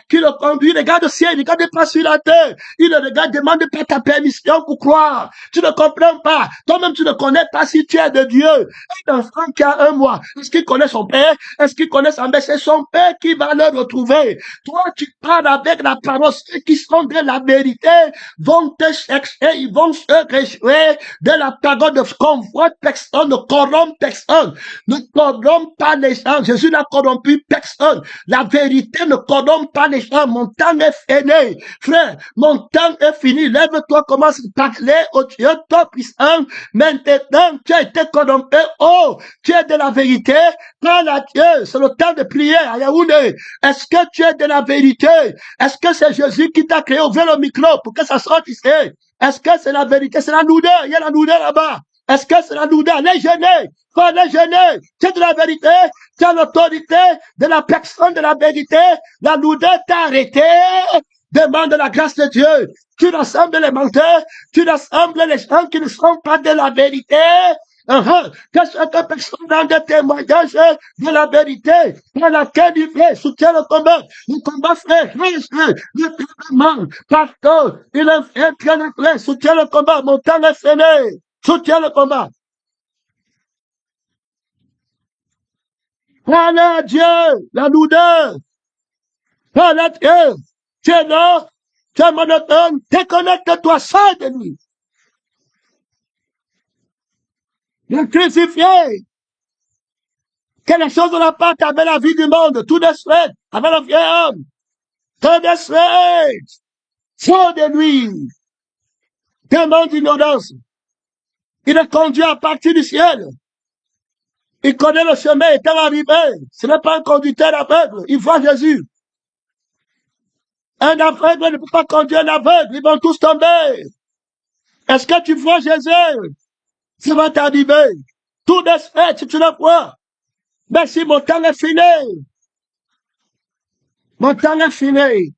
qui le conduit, il regarde le ciel, il regarde pas sur la terre. Il le regarde, demande pas ta permission pour croire. Tu ne comprends pas. Toi-même, tu ne connais pas si tu es de Dieu. Un enfant qui a 1 mois, est-ce qu'il connaît son père? Est-ce qu'il connaît sa mère? C'est son père qui va le retrouver. Toi, tu parles avec la parole. Ceux qui sont de la vérité vont te chercher, ils vont se réjouir de la parole de ce qu'on voit. Personne ne corrompt personne. Ne corrompt pas les gens. Jésus n'a corrompu personne. La vérité ne corrompt pas les gens. Mon temps est fini. Frère, mon temps est fini. Lève-toi, commence à parler au Dieu, toi puissant. Maintenant, tu as été corrompu. Oh, tu es de la vérité. Parle à Dieu. C'est le temps de prier à Yaoundé. Est-ce que tu es de la vérité? Est-ce que c'est Jésus qui t'a créé? Ouvre le micro pour que ça sorte ici. Est-ce que c'est la vérité? C'est la noudeur. Il y a la noudeur là-bas. Est-ce que c'est la noudeur? Les gênés. Pas les gênés. C'est de la vérité. C'est l'autorité de la personne de la vérité. La noudeur t'a arrêté. Demande la grâce de Dieu. Tu rassembles les menteurs. Tu rassembles les gens qui ne sont pas de la vérité. Que chaque personne dans des témoignages de la vérité dans laquelle il fait, soutient le combat frère, le traitement, pasteur, il est fait, bien frère, soutient le combat, mon temps est fini, soutient le combat. Parle à Dieu, la lourdeur, parle à Dieu, tu es là, tu es monotone, déconnecte-toi, sors de lui. Le crucifié. Quelque chose de la part avec la vie du monde, tout de suite, avec le vieil homme, tout de suite, sors de lui. Tellement d'ignorance. Il est conduit à partir du ciel. Il connaît le chemin, il est arrivé. Ce n'est pas un conducteur aveugle, il voit Jésus. Un aveugle ne peut pas conduire un aveugle, ils vont tous tomber. Est-ce que tu vois Jésus? Ça va t'arriver. Tout de suite, si tu le vois. Merci, mon temps est fini. Mon temps est fini.